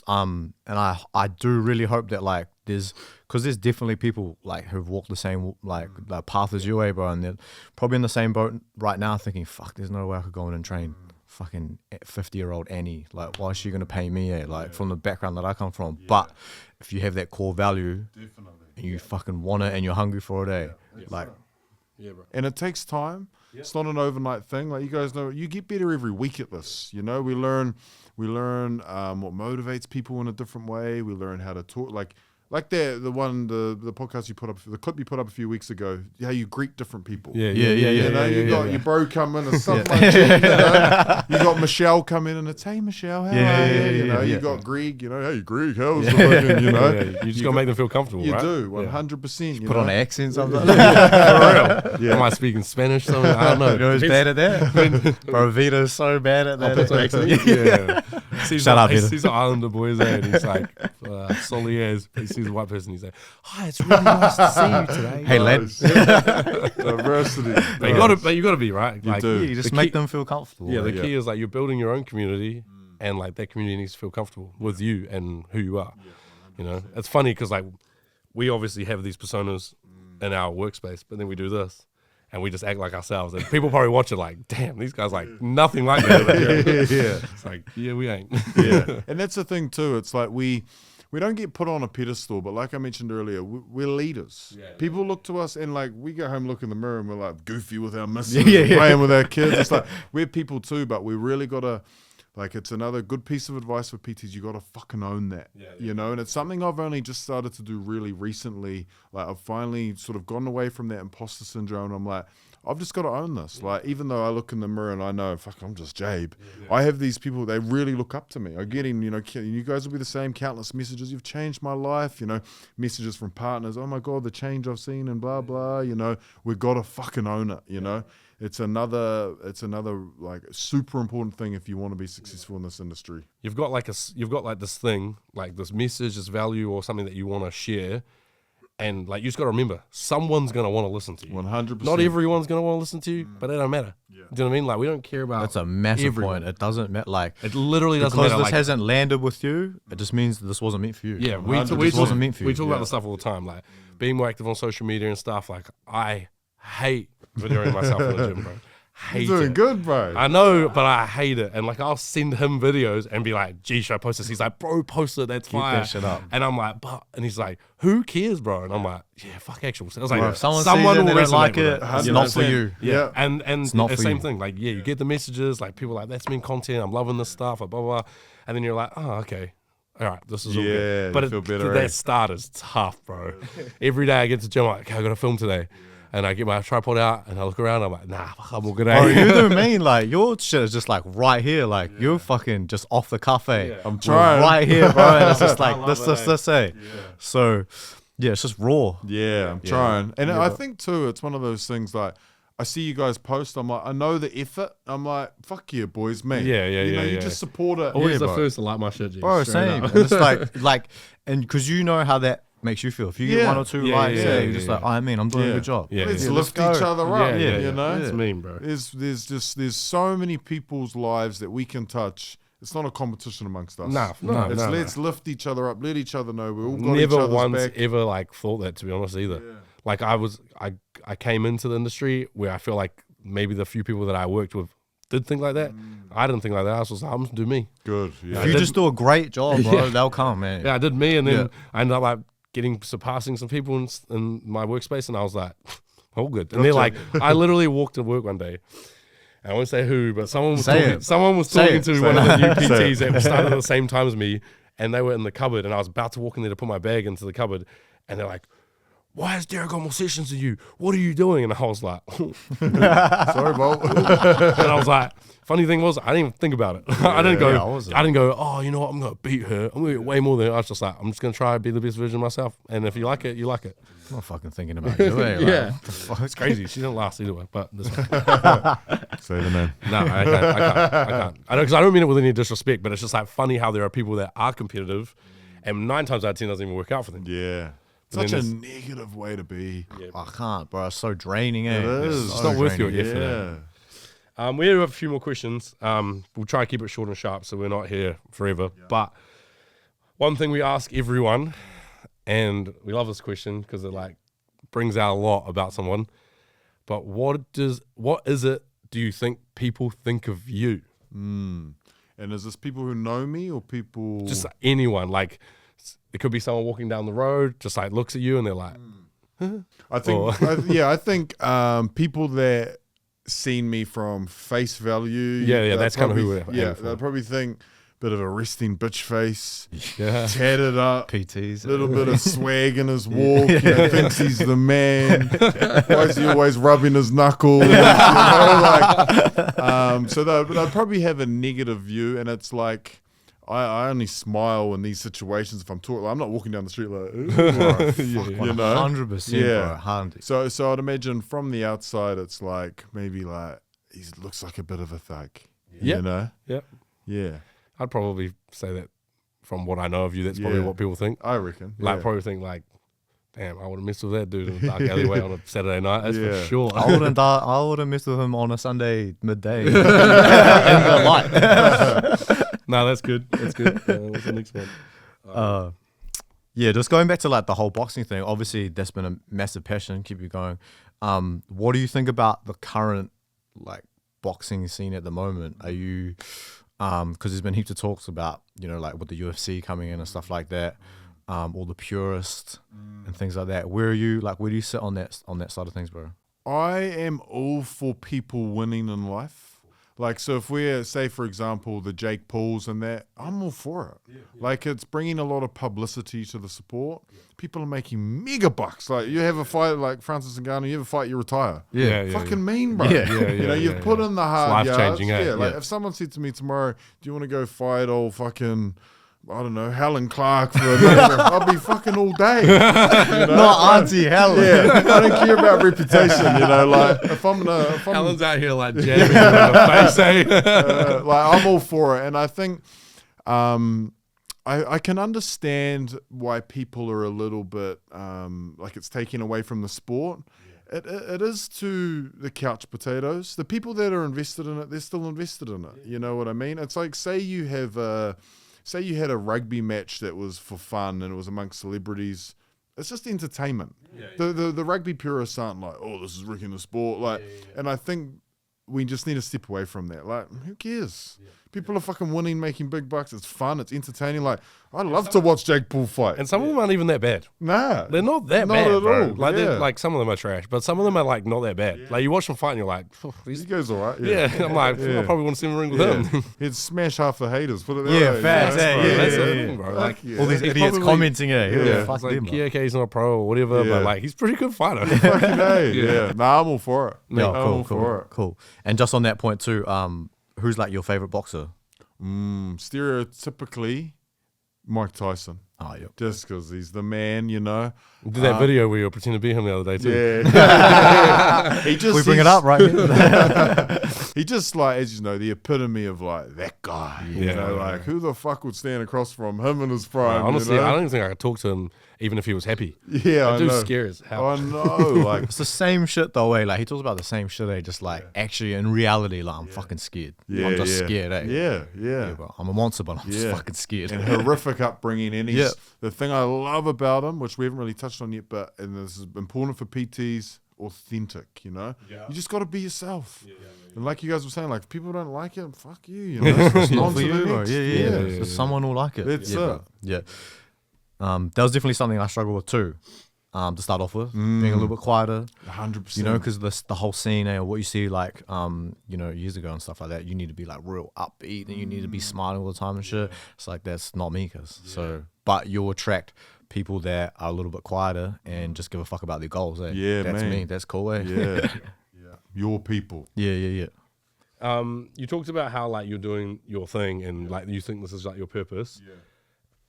and I do really hope that like because there's definitely people like who've walked the same like path as you, bro, and they're probably in the same boat right now, thinking, fuck, there's no way I could go in and train fucking 50-year-old Annie. Like, why is she gonna pay me? Like from the background that I come from. But if you have that core value, and you fucking want it, and you're hungry for it, like. Yeah, bro. And it takes time. It's not an overnight thing. Like you guys know, you get better every week at this. You know, we learn what motivates people in a different way. We learn how to talk. Like the podcast you put up, the clip you put up a few weeks ago, how you greet different people. Yeah. You know, you got your bro come in and stuff like that. You know? You got Michelle come in and it's, hey Michelle, how are you? You know, you got Greg, you know, hey Greg, how's it fucking, you know? You just gotta make them feel comfortable, You right? do, 100%. You Put know? on an accent sometimes. For real. Am I speaking Spanish? Something? I don't know. You know who's bad at that? Bro, Vito's so bad at that. Yeah. Shut up, Vito. He's the Islander boys there, and he's like, Soliers. He sees a white person, he's like, hi, it's really nice to see you today. Hey, lad. Diversity. But you gotta be, right? You Like, do. You just the make key- them feel comfortable. Yeah, the like. key is like you're building your own community, and like that community needs to feel comfortable with you and who you are. You know, it's funny because like we obviously have these personas in our workspace, but then we do this, and we just act like ourselves, and people probably watch it like, damn, these guys like nothing like that. It's like, yeah, we ain't. Yeah. And that's the thing too. It's like we don't get put on a pedestal, but like I mentioned earlier, we're leaders. People look to us and like we go home, look in the mirror, and we're like goofy with our missus, playing with our kids. It's like we're people too, but we really gotta Like, it's another good piece of advice for PTs. You got to fucking own that, you know? And it's something I've only just started to do really recently. Like, I've finally sort of gotten away from that imposter syndrome. And I'm like, I've just got to own this. Like, even though I look in the mirror and I know, fuck, I'm just Jabe. I have these people, they really look up to me. I'm getting, you know, you guys will be the same, countless messages. You've changed my life, you know, messages from partners. Oh my God, the change I've seen and blah, blah, you know, we've got to fucking own it, you know? It's another like super important thing if you want to be successful in this industry. You've got like this thing, like this message, this value or something that you want to share. And like, you just got to remember, someone's going to want to listen to you. 100%. Not everyone's going to want to listen to you, but it don't matter. Do you know what I mean? Like, we don't care about. That's a massive everyone. point. It doesn't matter. Like, It literally doesn't because matter. this hasn't landed with you, it just means that this wasn't meant for you. Yeah, we talk wasn't meant for you. We talk about this stuff all the time, like being more active on social media and stuff. Like, I hate videoing myself in the gym, bro. Hate You're doing it. good, bro. I know, but I hate it. And like, I'll send him videos and be like, "Gee, should I post this?" He's like, "Bro, post it. That's Keep fire." that shit up. And I'm like, "But," and he's like, "Who cares, bro?" And I'm like, "Yeah, fuck actual." So I was like, Bro, if someone "Someone sees it will and they don't resonate like with it, it." it's not for you. Yeah. And not the for same you. thing. Like, yeah, you get the messages, like people are like, "That's mean content. I'm loving this stuff," blah, blah, blah. And then you're like, "Oh, okay. All right, this is all Yeah, good." But you feel better, that eh? start is tough, bro. Every day I get to the gym, I'm like, "Okay, I got to film today." And I get my tripod out and I look around, I'm like, "Nah, I'm all good." Bro, you know what I mean? Like, your shit is just like right here. Like, you're fucking just off the cafe. I'm trying. Right here, bro. And it's just like, love this, eh? So, yeah, it's just raw. Yeah, I'm trying. And I think too, it's one of those things like, I see you guys post, I'm like, I know the effort. I'm like, fuck yeah, boys, man. Yeah, You know, you yeah. just support it. Always Yeah, the bro. first to like my shit, G. Bro, Straight same. up. And it's like, and because you know how that makes you feel. If you get Yeah. one or two Yeah, likes, yeah, you're just like, I mean, I'm doing a good job. Yeah, Let's yeah. lift Let's each go. other up, Yeah, you know? It's mean, bro. There's so many people's lives that we can touch. It's not a competition amongst us. No, Let's lift each other up, let each other know we all got each Never other's once back. ever like thought that, to be honest, either. Like, I came into the industry where I feel like maybe the few people that I worked with did think like that. I didn't think like that. I was just like, I'm just do me. Good. Yeah. If you just do a great job, bro, Yeah. they'll come, man. Yeah, I did me, and then Yeah. I ended up like surpassing some people in my workspace, and I was like, all good. And they're like, I literally walked to work one day. I won't say who, but someone was Say talking, it. someone was Say talking it. to Say one of the new Say PTs that started at the same time as me, and they were in the cupboard, and I was about to walk in there to put my bag into the cupboard, and they're like, "Why has Derek got more sessions than you? What are you doing?" And I was like, Sorry, Bolt. and I was like, funny thing was, I didn't even think about it. I didn't go, yeah, I wasn't. I didn't go, "Oh, you know what? I'm gonna beat her. I'm gonna get way more than her." I was just like, I'm just gonna try and be the best version of myself, and if you like it, you like it. I'm not fucking thinking about you, eh? Like, Yeah. what the fuck? It's crazy. She didn't last either way, but this one. Say the name. No, I can't. I know, because I don't mean it with any disrespect, but it's just like funny how there are people that are competitive, and 9 times out of 10 doesn't even work out for them. Yeah. And Such then a there's- negative way to be. I can't, bro. It's so draining, eh? It is. It's not worth your effort. Yeah. We have a few more questions. We'll try to keep it short and sharp, so we're not here forever. But one thing we ask everyone, and we love this question because it like brings out a lot about someone. But what is it? Do you think people think of you? And is this people who know me or people? Just anyone, like it could be someone walking down the road, just like looks at you and they're like, I think, I think people that seen me from face value. Yeah, they'll that's kinda who probably- we're Yeah, aiming for. they'll probably think bit of a resting bitch face, yeah, tatted up, PTs. little bit of swag in his walk. You know, thinks he's the man. Why is he always rubbing his knuckles? You know, so they'll probably have a negative view, and it's like. I only smile in these situations if I'm talking. Like, I'm not walking down the street like, ooh, you know, 100%, Yeah. bro. 100. So I'd imagine from the outside, it's like maybe like he looks like a bit of a thug. Yep. You know? Yep. Yeah, I'd probably say that from what I know of you, that's probably Yeah. what people think. I reckon. Like, yeah. probably think like, damn, I would have messed with that dude in the dark alleyway on a Saturday night. That's Yeah. for sure. I wouldn't mess with him on a Sunday midday in the light. No, that's good. That's good. What's the next one? Yeah, just going back to like the whole boxing thing. Obviously, that's been a massive passion. Keep you going. What do you think about the current like boxing scene at the moment? Are you because there's been heaps of talks about, you know, like with the UFC coming in and stuff like that, all the purists and things like that. Where are you? Like, where do you sit on that side of things, bro? I am all for people winning in life. Like, so if we're, say, for example, the Jake Pauls and that, I'm all for it. Like, it's bringing a lot of publicity to the sport. People are making mega bucks. Like, you have a fight like Francis Ngannou, you have a fight, you retire. Fucking mean, bro. You know, you've put in the hard yards. Life-changing, Like, if someone said to me tomorrow, do you want to go fight old fucking, I don't know, Helen Clark for a minute, I'll be fucking all day. You know? Not Auntie Helen. I don't care about reputation, you know, like if I'm Helen's out here like jamming in the face, eh? like I'm all for it. And I think I can understand why people are a little bit like it's taken away from the sport. It is to the couch potatoes. The people that are invested in it, they're still invested in it. You know what I mean? It's like, say you had a rugby match that was for fun and it was amongst celebrities. It's just entertainment. The rugby purists aren't like, oh, this is wrecking the sport. Like, and I think we just need to step away from that. Like, who cares? People are fucking winning, making big bucks. It's fun. It's entertaining. Like, I love to watch Jake Paul fight. And some of them aren't even that bad. Nah, They're not that not bad, at bro. all. Like, they're, like, some of them are trash, but some of them are like not that bad. Like, you watch them fight and you're like, he these goes all right. I'm like, I probably want to see him ring with him. He'd smash half the haters. Put it that way. facts. That's the thing, bro. Like, All these he's idiots probably- commenting, It's fuck like them. Kioke's not a pro or whatever, but like he's a pretty good fighter. Fucking A, Nah, I'm all for it. Yeah, I'm all for it. cool. And just on that point too, who's like your favorite boxer? Stereotypically, Mike Tyson. Oh, yeah. Just because he's the man, you know. Did that video where you were pretending to be him the other day too. Yeah. He just, We bring it up right here. he just, like, as you know, the epitome of, like, that guy. You know, like, who the fuck would stand across from him in his prime? Honestly, you know? I don't think I could talk to him even if he was happy. Yeah, I That dude's know. scary as hell. I know. Like, It's the same shit though, way. Like he talks about the same shit, just like actually in reality, like I'm fucking scared. I'm just scared, Yeah. Bro. I'm a monster, but I'm just fucking scared. And horrific upbringing. And he's, Yeah. the thing I love about him, which we haven't really touched on yet, but and this is important for PTs, authentic, you know? You just got to be yourself. And like you guys were saying, like, if people don't like it, fuck you, know? It's Not on for to the you, bro. next. Yeah. So someone will like it. That's bro. it. Yeah. That was definitely something I struggled with too. To start off with, being a little bit quieter, 100%. you know, because the whole scene and what you see, like, you know, years ago and stuff like that, you need to be like real upbeat and you need to be smiling all the time and shit. It's like that's not me, but you'll attract people that are a little bit quieter and just give a fuck about their goals. Yeah, that's man. me. That's cool. Yeah. Your people. Yeah. You talked about how like you're doing your thing and like you think this is like your purpose.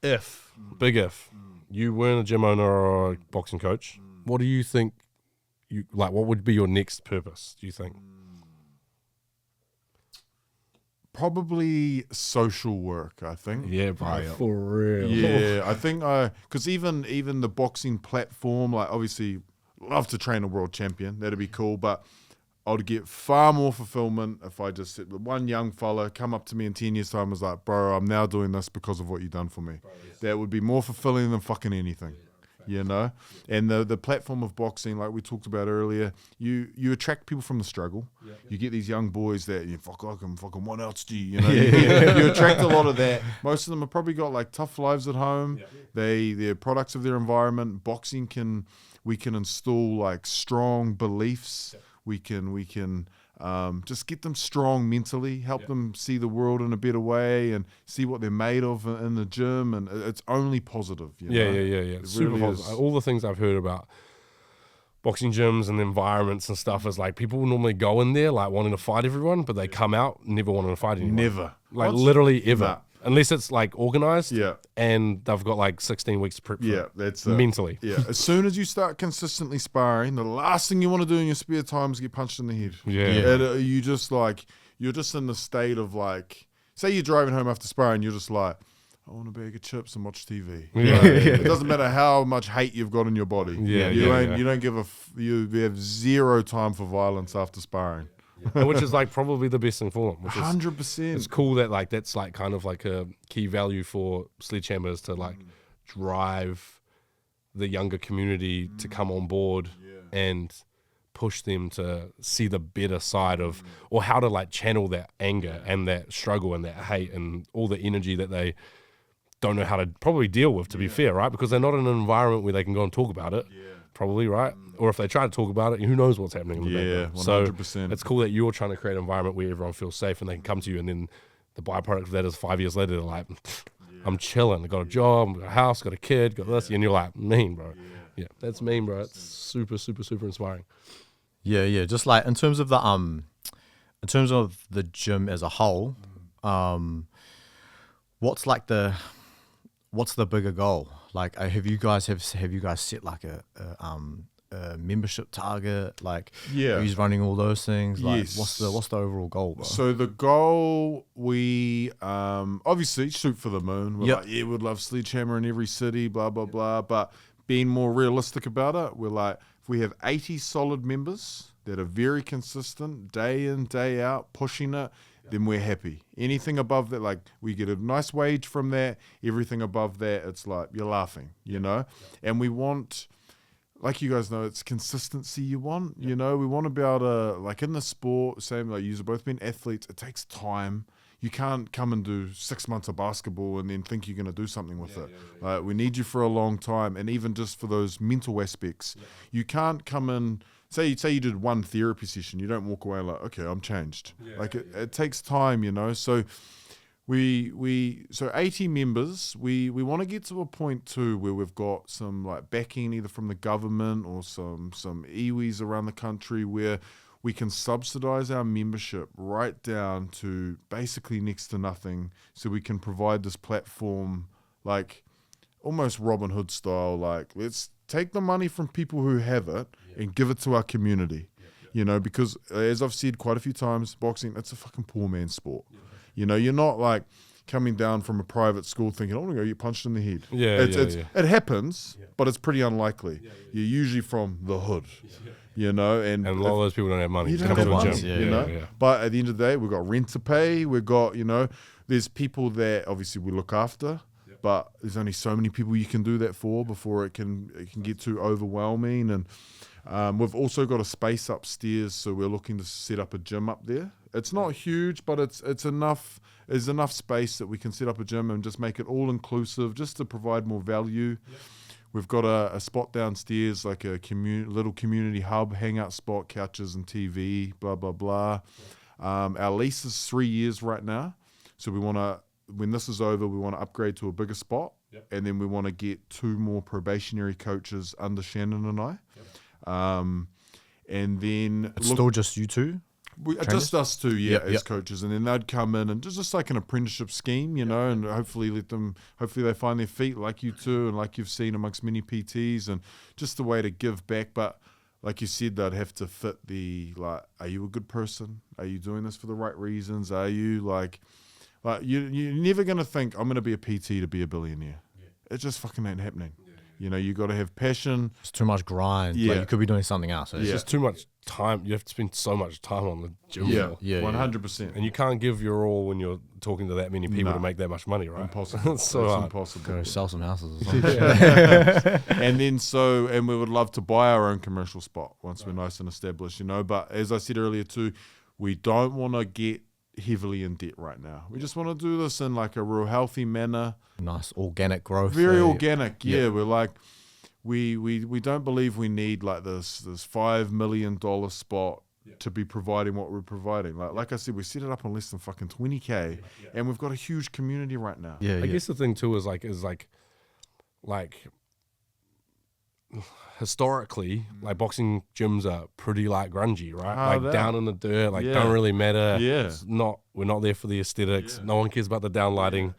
If big if you weren't a gym owner or a boxing coach, what do you think you like? What would be your next purpose? Do you think? Probably social work, I think. Yeah, bro, for real. Yeah, I think because even the boxing platform, like obviously, love to train a world champion. That'd be cool, but I'd get far more fulfillment if I just said one young fella come up to me in 10 years' time and was like, bro, I'm now doing this because of what you've done for me. That would be more fulfilling than fucking anything. You know, and the platform of boxing, like we talked about earlier, you attract people from the struggle. You get these young boys that fuck, I can fucking what else do you know? You attract a lot of that. Most of them have probably got like tough lives at home. They're products of their environment. Boxing we can install like strong beliefs. We can just get them strong mentally, help them see the world in a better way and see what they're made of in the gym. And it's only positive. You know? Yeah. It Super really positive. is. All the things I've heard about boxing gyms and environments and stuff is like people normally go in there like wanting to fight everyone, but they come out never wanting to fight anyone. Never. Like literally ever. Nah. Unless it's like organized Yeah. and they've got like 16 weeks to prep for it. That's mentally. Yeah, as soon as you start consistently sparring, the last thing you want to do in your spare time is get punched in the head. And, you just like you're just in the state of like, say you're driving home after sparring, you're just like, I want a bag of chips and watch TV. It doesn't matter how much hate you've got in your body. You don't give you have zero time for violence after sparring. And which is like probably the best thing for them. 100%. It's cool that like that's like kind of like a key value for Sledgehammers to like drive the younger community to come on board and push them to see the better side of or how to like channel that anger and that struggle and that hate and all the energy that they don't know how to probably deal with, to be fair, right? Because they're not in an environment where they can go and talk about it. probably, right? Or if they try to talk about it, who knows what's happening in the Yeah, background. 100%. So it's cool that you're trying to create an environment where everyone feels safe and they can come to you, and then the byproduct of that is 5 years later, they're like, I'm chilling. I got a job, got a house, got a kid, got this. And you're like, mean, bro. Yeah, that's mean, bro. It's super, super, super inspiring. Yeah. Just like in terms of the gym as a whole, what's the bigger goal? Like, have you guys set like a membership target? Like, Yeah. who's running all those things? Like, Yes. what's the overall goal, bro? So the goal, we obviously shoot for the moon. We're Yep. like, yeah, we'd love Sledgehammer in every city, blah, blah, blah. But being more realistic about it, we're like, if we have 80 solid members that are very consistent, day in, day out, pushing it, then we're happy. Anything above that, like we get a nice wage from that. Everything above that, it's like you're laughing, you know? And we want, like you guys know, it's consistency you want, you know? We want to be able to, like in the sport, same like you've both been athletes, it takes time. You can't come and do 6 months of basketball and then think you're going to do something with it. Like, we need you for a long time. And even just for those mental aspects, you can't come in, say you did one therapy session, you don't walk away like, okay, I'm changed. It takes time, you know? So so 80 members, we want to get to a point too where we've got some like backing either from the government or some iwis around the country where we can subsidize our membership right down to basically next to nothing, so we can provide this platform like almost Robin Hood style, like let's take the money from people who have it and give it to our community. You know, because as I've said quite a few times, boxing, it's a fucking poor man's sport. You know, you're not like coming down from a private school thinking, I want to go get punched in the head. It happens, but it's pretty unlikely. You're usually from the hood, you know. And a lot of those people don't have money. You to don't come have to a money, gym. you know. But at the end of the day, we've got rent to pay. We've got, you know, there's people that obviously we look after, but there's only so many people you can do that for before it can get too overwhelming. And we've also got a space upstairs, so we're looking to set up a gym up there. It's not huge, but it's enough. There's enough space that we can set up a gym and just make it all inclusive, just to provide more value. We've got a spot downstairs, like a little community hub, hangout spot, couches and TV, blah, blah, blah. Our lease is 3 years right now. So we want to, when this is over, we want to upgrade to a bigger spot. And then we want to get 2 more probationary coaches under Shannon and I. And then It's still just you two? Just us two, as coaches, and then they'd come in and just like an apprenticeship scheme, you know, and hopefully they find their feet like you two and like you've seen amongst many PTs, and just a way to give back. But like you said, they'd have to fit the, like, are you a good person? Are you doing this for the right reasons? Are you like you're never gonna think I'm gonna be a PT to be a billionaire. It just fucking ain't happening. You know, you got to have passion. It's too much grind. Like, you could be doing something else. It's just too much time. You have to spend so much time on the gym floor. 100%. And you can't give your all when you're talking to that many people to make that much money, right? Impossible. It's so hard. Impossible. Go sell some houses or something. And then and we would love to buy our own commercial spot once we're nice and established, you know. But as I said earlier too, we don't want to get heavily in debt right now. We just want to do this in like a real healthy manner. Nice organic growth. Very organic, We're like, we don't believe we need like this $5 million spot to be providing what we're providing. Like I said, we set it up on less than fucking 20K, and we've got a huge community right now. I guess the thing too is like historically, like boxing gyms are pretty like grungy, right? Like down in the dirt, like don't really matter. We're not there for the aesthetics. No one cares about the downlighting,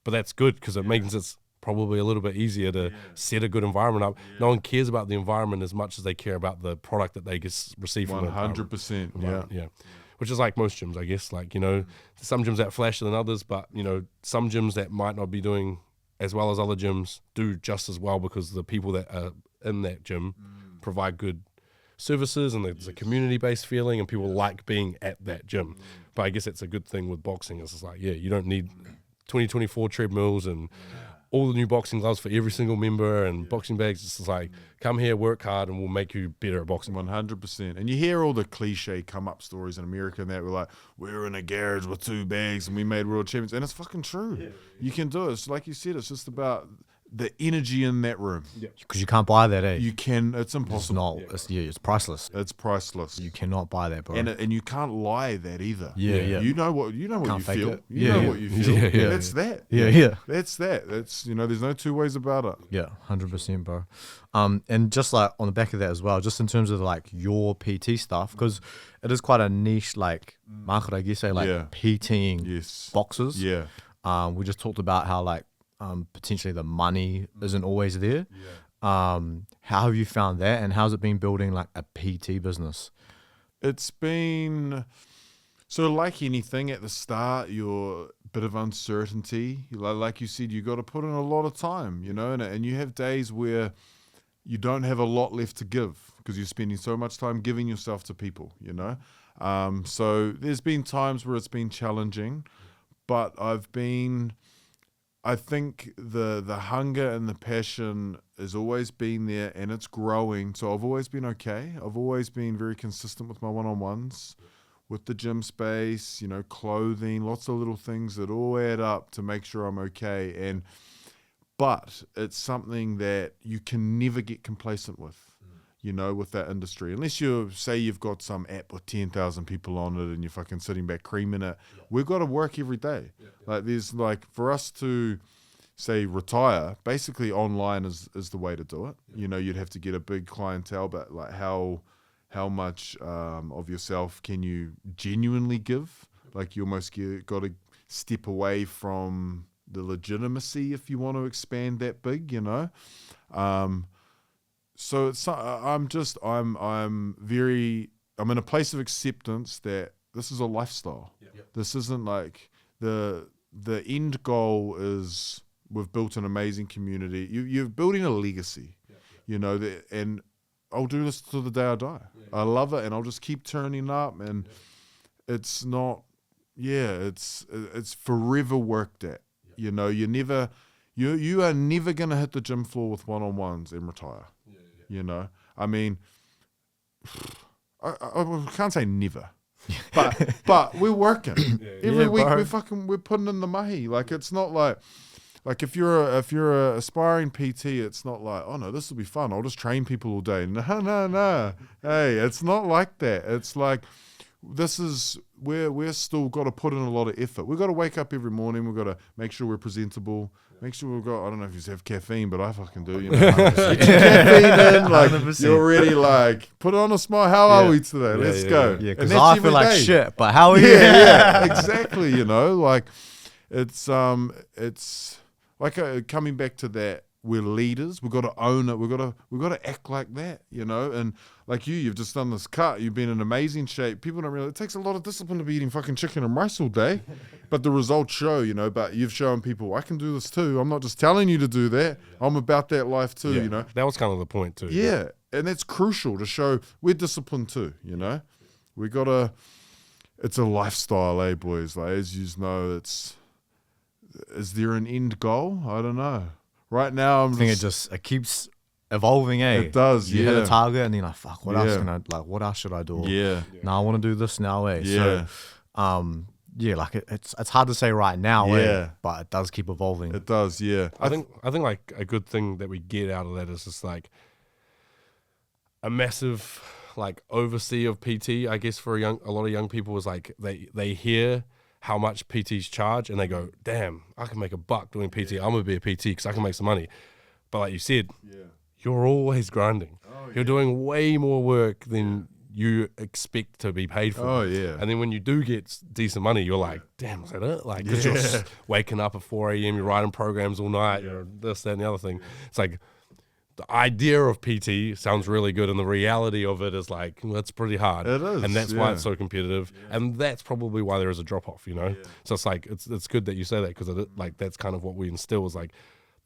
but that's good because it makes it probably a little bit easier to set a good environment up. No one cares about the environment as much as they care about the product that they receive from 100%. Yeah. Which is like most gyms, I guess. Like, you know, some gyms that flasher than others, but you know, some gyms that might not be doing as well as other gyms do just as well because the people that are in that gym provide good services, and there's a community-based feeling, and people like being at that gym. But I guess it's a good thing with boxing. It's just like, you don't need 2024 treadmills and all the new boxing gloves for every single member and boxing bags. It's just like, come here, work hard, and we'll make you better at boxing. 100%. And you hear all the cliche come-up stories in America and that. We're like, we're in a garage with 2 bags and we made world champions. And it's fucking true. You can do it. It's like you said, it's just about the energy in that room. Because you can't buy that, eh? It's impossible. It's not. It's priceless. It's priceless. You cannot buy that, bro. And you can't lie that either. Yeah. You know what you Can't fake feel. it. You know what you feel. Yeah. That's that. Yeah. That's that. That's there's no two ways about it. Yeah, 100%, bro. And just like on the back of that as well, just in terms of like your PT stuff, because it is quite a niche like market, I guess, like PTing Yes. boxes. Yeah. We just talked about how like potentially the money isn't always there. How have you found that, and how's it been building like a PT business? It's been so like anything at the start, you're a bit of uncertainty. Like you said, you got to put in a lot of time, and you have days where you don't have a lot left to give because you're spending so much time giving yourself to people, So there's been times where it's been challenging, but I think the hunger and the passion has always been there, and it's growing. So I've always been okay. I've always been very consistent with my one-on-ones, with the gym space, clothing, lots of little things that all add up to make sure I'm okay. But it's something that you can never get complacent with. With that industry, unless you say you've got some app with 10,000 people on it and you're fucking sitting back creaming it. We've got to work every day. Like there's for us to say retire, basically online is the way to do it. You'd have to get a big clientele, but like how much of yourself can you genuinely give? Like you almost got to step away from the legitimacy if you want to expand that big, So I'm in a place of acceptance that this is a lifestyle. This isn't like the end goal is we've built an amazing community. You're building a legacy, and I'll do this till the day I die. I love it, and I'll just keep turning up, and it's not, it's forever worked at. You are never gonna hit the gym floor with one-on-ones and retire. I mean, I can't say never, but we're working every week. We're putting in the mahi. Like it's not like if you're a aspiring PT, it's not like, oh no, this will be fun. I'll just train people all day. No. Hey, it's not like that. It's like we're still got to put in a lot of effort. We've got to wake up every morning. We've got to make sure we're presentable. Make sure we've got, I don't know if you have caffeine, but I fucking do. Get your caffeine in, like 100%. You're already like, put on a smile. How are we today? Let's go. Yeah, because I feel like shit, but how are you? Yeah, exactly. Like it's like coming back to that. We're leaders. We've got to own it. We've got to act like that, And like you've just done this cut. You've been in amazing shape. People don't realize it takes a lot of discipline to be eating fucking chicken and rice all day, but the results show, But you've shown people I can do this too. I'm not just telling you to do that. I'm about that life too, That was kind of the point too. Yeah, and that's crucial to show we're disciplined too. We gotta. It's a lifestyle, boys? Like as you know, is there an end goal? I don't know. Right now, I think it keeps evolving, It does, You hit a target, and then like, fuck, what else should I do? Yeah. Now I want to do this now, Yeah. So, like it's hard to say right now, but it does keep evolving. It does, yeah. I think like a good thing that we get out of that is just like a massive like oversee of PT. I guess for a lot of young people is like they hear how much PTs charge and they go, damn, I can make $1 doing PT. I'm gonna be a PT because I can make some money. But like you said, you're always grinding. You're doing way more work than you expect to be paid for. Oh yeah. And then when you do get decent money, you're like, damn, is that it? Like, because you're waking up at 4 a.m., you're writing programs all night, you're this, that, and the other thing. It's like the idea of PT sounds really good, and the reality of it is like, well, it's pretty hard. It is, and that's why it's so competitive, and that's probably why there is a drop off. So it's like it's good that you say that because like that's kind of what we instill is like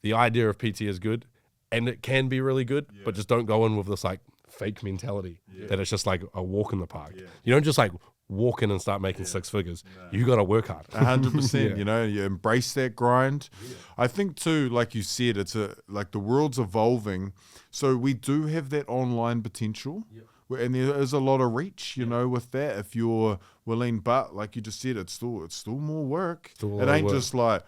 the idea of PT is good, and it can be really good, but just don't go in with this like fake mentality that it's just like a walk in the park. You don't just like walk in and start making 6 figures. You got to work hard. 100%. You embrace that grind. I think too, like you said, it's like the world's evolving, so we do have that online potential, and there is a lot of reach, with that if you're willing. But like you just said, it's still more work. It ain't just like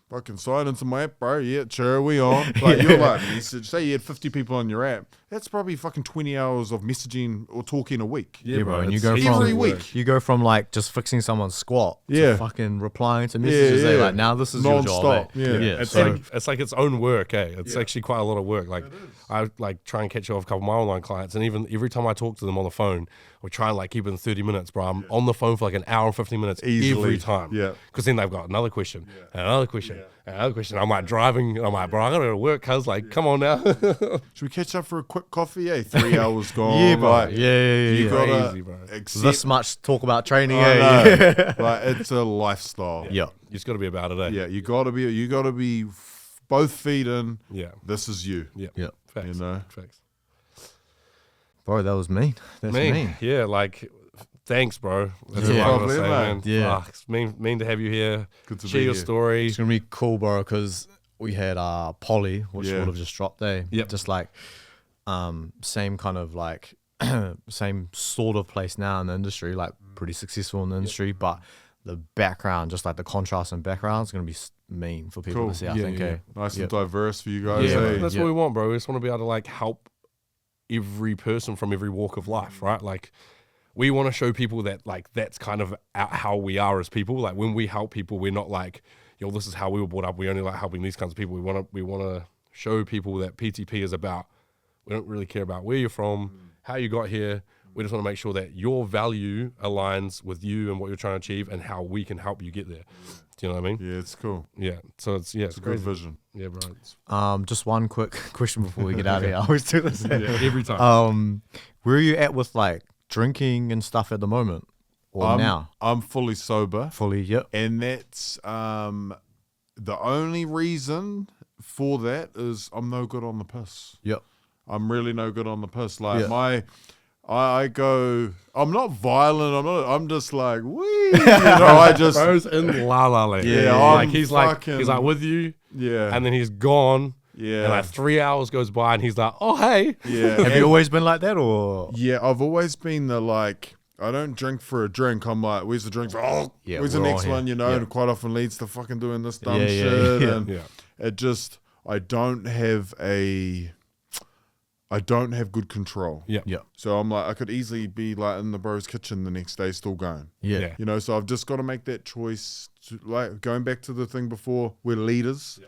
fucking sign into my app, bro. Yeah, sure, we on. Like, you're like, message. Say you had 50 people on your app. That's probably fucking 20 hours of messaging or talking a week. Yeah, bro. And you it's go every from week. you go from like just fixing someone's squat Yeah. to fucking replying to messages. yeah. Like, now this is your job. Non-stop. Eh? Yeah. It's like its own work, eh? It's actually quite a lot of work. Like I like try and catch up with a couple of my online clients, and even every time I talk to them on the phone, we try and like keep it in 30 minutes, bro. I'm on the phone for like an hour and 15 minutes Easily. every time. Yeah. Because then they've got another question, and another question, and another question. I'm like driving, and I'm like, bro, I gotta go to work, cuz like, come on now. Should we catch up for a quick coffee? Hey, 3 hours gone. Yeah, bro. Like, Yeah. You gotta Crazy, bro. accept. This much talk about training. I Eh? know. Like, it's a lifestyle. Yeah. You just gotta be about it, eh? Yeah, you gotta be both feet in. Yeah. This is you. Yeah. Yeah. Facts. You know? Facts. Bro, that was mean. That's mean. Yeah, like thanks, bro. That's Yeah. what I'm gonna say, Problem, man. Yeah. Fuck, it's mean to have you here. Good to Share be your here. story. It's gonna be cool, bro, because we had Polly, which Yeah. would have just dropped there. Yep. Just like same kind of like same sort of place now in the industry, like pretty successful in the industry, but the background, just like the contrast in background, is gonna be mean for people Cool. to see. I Yeah, think. yeah. Eh? Nice Yep. and diverse for you guys. Yeah, eh? that's Yeah. what we want, bro. We just want to be able to like help every person from every walk of life, right? Like we want to show people that like that's kind of how we are as people. Like when we help people, we're not like, yo, this is how we were brought up. We only like helping these kinds of people. We want to show people that PTP is about. We don't really care about where you're from, how you got here. We just want to make sure that your value aligns with you and what you're trying to achieve, and how we can help you get there. Do you know what I mean? Yeah, it's cool. Yeah. So it's It's a good crazy. vision. Yeah, bro. It's, Just one quick question before we get out of here. I always do this. every time. Where are you at with like drinking and stuff at the moment, or now? I'm fully sober. Fully, yep. And that's the only reason for that is I'm no good on the piss. Yep. I'm really no good on the piss. Like Yeah. I go, I'm not violent. I'm just like, wee. You know, I just, Bro's in La La Land. Yeah, like I'm he's fucking- like with you, yeah. and then he's gone. Yeah. And like 3 hours goes by, and he's like, "Oh hey." yeah. Have you always been like that, or? Yeah, I've always been the like, I don't drink for a drink. I'm like, where's the drink? Oh, Yeah, where's the we're all next here. one? You know, Yeah. and it quite often leads to fucking doing this dumb Yeah, shit. yeah. And Yeah. it just, I don't have good control. Yeah. Yep. So I'm like, I could easily be like in the bro's kitchen the next day, still going. Yeah. Yeah. You know, so I've just got to make that choice. Like going back to the thing before, we're leaders.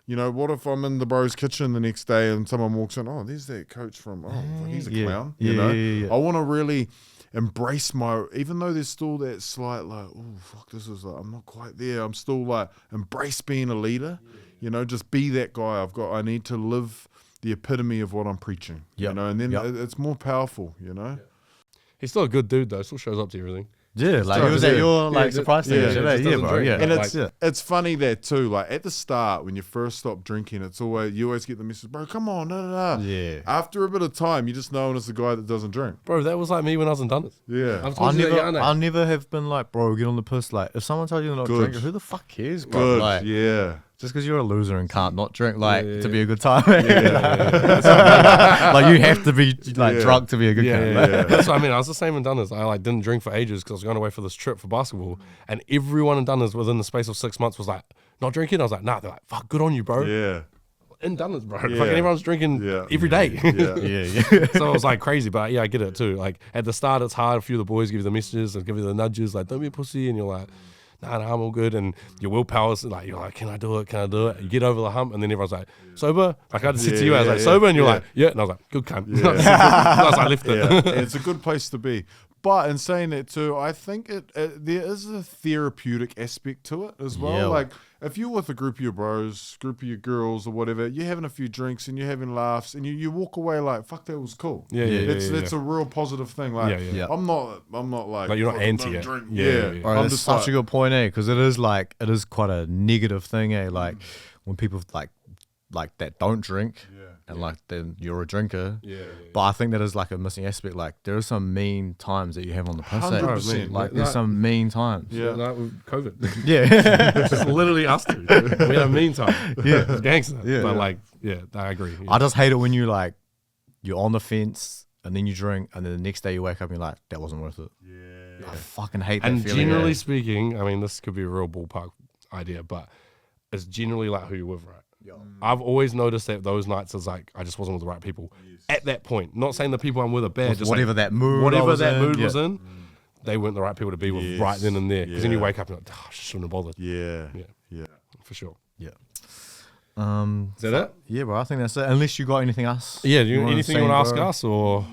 You know, what if I'm in the bro's kitchen the next day and someone walks in? Oh, there's that coach from. Oh, fuck, he's a Yeah. clown. Yeah, You know, yeah. I want to really embrace my. Even though there's still that slight like, oh fuck, this is like, I'm not quite there. I'm still like embrace being a leader. You know, just be that guy. I need to live the epitome of what I'm preaching. You Yep. know, and then Yep. it's more powerful. You know. He's still a good dude though. Still shows up to everything. Yeah, like Sorry, he was yeah. at your like Yeah, surprise yeah, thing. yeah, Yeah, just yeah, doesn't bro. drink. Yeah, And Like- it's funny that too. Like at the start, when you first stop drinking, it's always you always get the message, bro. Come on, da. Yeah. After a bit of time, you just known as the guy that doesn't drink. Bro, that was like me when I was in Dunners. Yeah, I've I told you that, never, yeah, I never have been like, bro, get on the piss. Like, if someone tells you they're not Good. drinking, who the fuck cares, bro? good. Like, Yeah, just because you're a loser and can't not drink, like, Yeah, to yeah, be a good time. yeah. Like, you have to be like Yeah. drunk to be a good Yeah, cunt. yeah, Like, yeah. That's what I mean. I was the same in Dunners. I like didn't drink for ages because I was going away for this trip for basketball, and everyone in Dunners within the space of 6 months was like, not drinking. I was like, nah. They're like, fuck, good on you, bro. yeah, In Dunners, bro. Yeah. Fucking everyone's drinking Yeah. every day. yeah. yeah. So it was like crazy, but yeah, I get it too. Like at the start, it's hard. A few of the boys give you the messages and give you the nudges, like, don't be a pussy, and you're like, nah, I'm all good. And your willpower's like, you're like, can I do it? Can I do it? You get over the hump, and then everyone's like, sober? Like I just said to you, I was like, Yeah, sober? And you're yeah. like, yeah. And I was like, good cunt. Yeah. I was like, I left it. Yeah. And it's a good place to be. But in saying that too, I think there is a therapeutic aspect to it as well. Yeah. Like if you're with a group of your bros, group of your girls or whatever, you're having a few drinks and you're having laughs and you walk away like, fuck, that was cool. Yeah, yeah, yeah, That's yeah. a real positive thing. Like Yeah, yeah. Yeah. I'm not like Like, you're not fucking anti don't it. drink. Yeah, Yeah, yeah, yeah. Bro, I'm that's just such like, a good point, because it is quite a negative thing, like when people like that don't drink, and like then you're a drinker. Yeah, yeah, But I think that is like a missing aspect. Like there are some mean times that you have on the piss. 100%. Like Yeah. there's some mean times. Yeah. Like with COVID. Yeah. It's just literally us two. We had a mean time. Yeah. It's gangster. Yeah. But like, yeah, I agree. I just hate it when you like you're on the fence and then you drink and then the next day you wake up and you're like, that wasn't worth it. Yeah. I fucking hate that And feeling. generally eh? speaking, I mean, this could be a real ballpark idea, but is generally like who you're with, right? I've always noticed that those nights is like I just wasn't with the right people at that point. Not saying the people I'm with are bad, just whatever like, that mood, whatever that mood yeah. was in, they weren't the right people to be with right then and there. Because then you wake up and you're like, oh, I shouldn't have bothered. Yeah. Yeah. Yeah. For sure. Yeah. Is that it? Yeah, bro. I think that's it. Unless you got anything else. Yeah. wanna Anything say, you want to ask bro? us or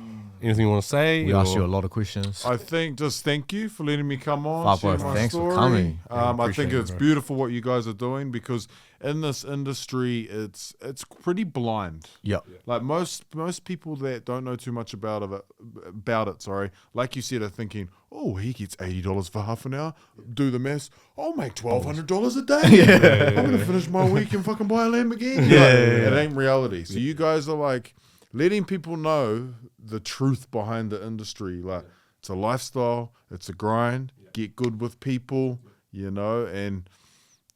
anything you want to say? We or? asked you a lot of questions. I think just thank you for letting me come on. Bro, share my thanks for story. coming. I appreciate think it, it's bro. beautiful what you guys are doing because in this industry, it's pretty blind. Yep. Like most people that don't know too much about it, sorry, like you said, are thinking, oh, he gets $80 for half an hour. Do the maths. I'll make $1,200 a day. I'm gonna finish my week and fucking buy a Lamborghini. It ain't reality. So you guys are like letting people know the truth behind the industry. Like it's a lifestyle, it's a grind. Get good with people, and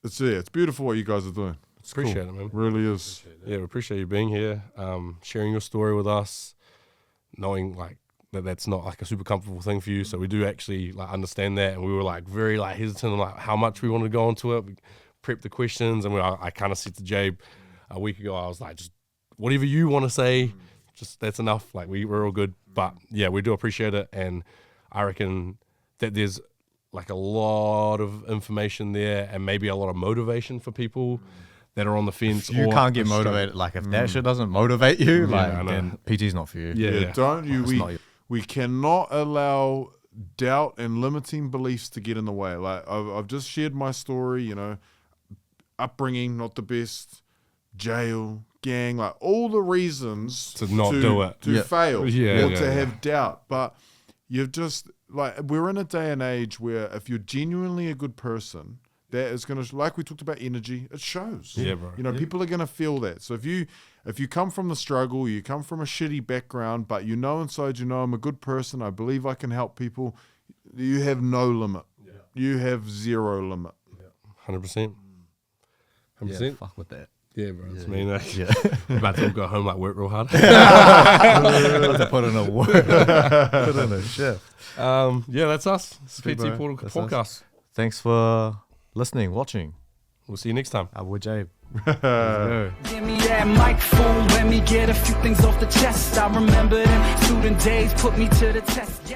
it's beautiful what you guys are doing. It's Appreciate cool. it, man. Really is. Yeah, we appreciate you being here, sharing your story with us, knowing like that's not like a super comfortable thing for you. So we do actually like understand that, and we were like very like hesitant on like how much we wanted to go into it. We prepped the questions, and I kind of said to Jabe a week ago, I was like, just whatever you want to say, just that's enough. Like we're all good. But yeah, we do appreciate it, and I reckon that there's like a lot of information there, and maybe a lot of motivation for people that are on the fence. You or can't get motivated. Like if that shit doesn't motivate you, I know. then PT's not for you. Yeah. Don't you? not you. We cannot allow doubt and limiting beliefs to get in the way. Like I've just shared my story, upbringing not the best, jail, gang, like all the reasons To not do it. to fail, or Yeah. to have doubt. But you've just like we're in a day and age where if you're genuinely a good person, that is going to, like we talked about energy, it shows. Yeah, bro. People are going to feel that. So if you come from the struggle, you come from a shitty background, but inside I'm a good person, I believe I can help people, you have no limit. You have zero limit. 100%. 100%. Yeah, fuck with that. Yeah, bro. It's mean. Yeah. About to go home, like work real hard. To put in a work. Put in a shift. Yeah, that's us. It's Sweet, PT bro. Portal That's Podcast. Thanks for listening, watching. We'll see you next time. I'm with Jabe. Let's go. Give me that microphone, let me get a few things off the chest. I remember them student days put me to the test.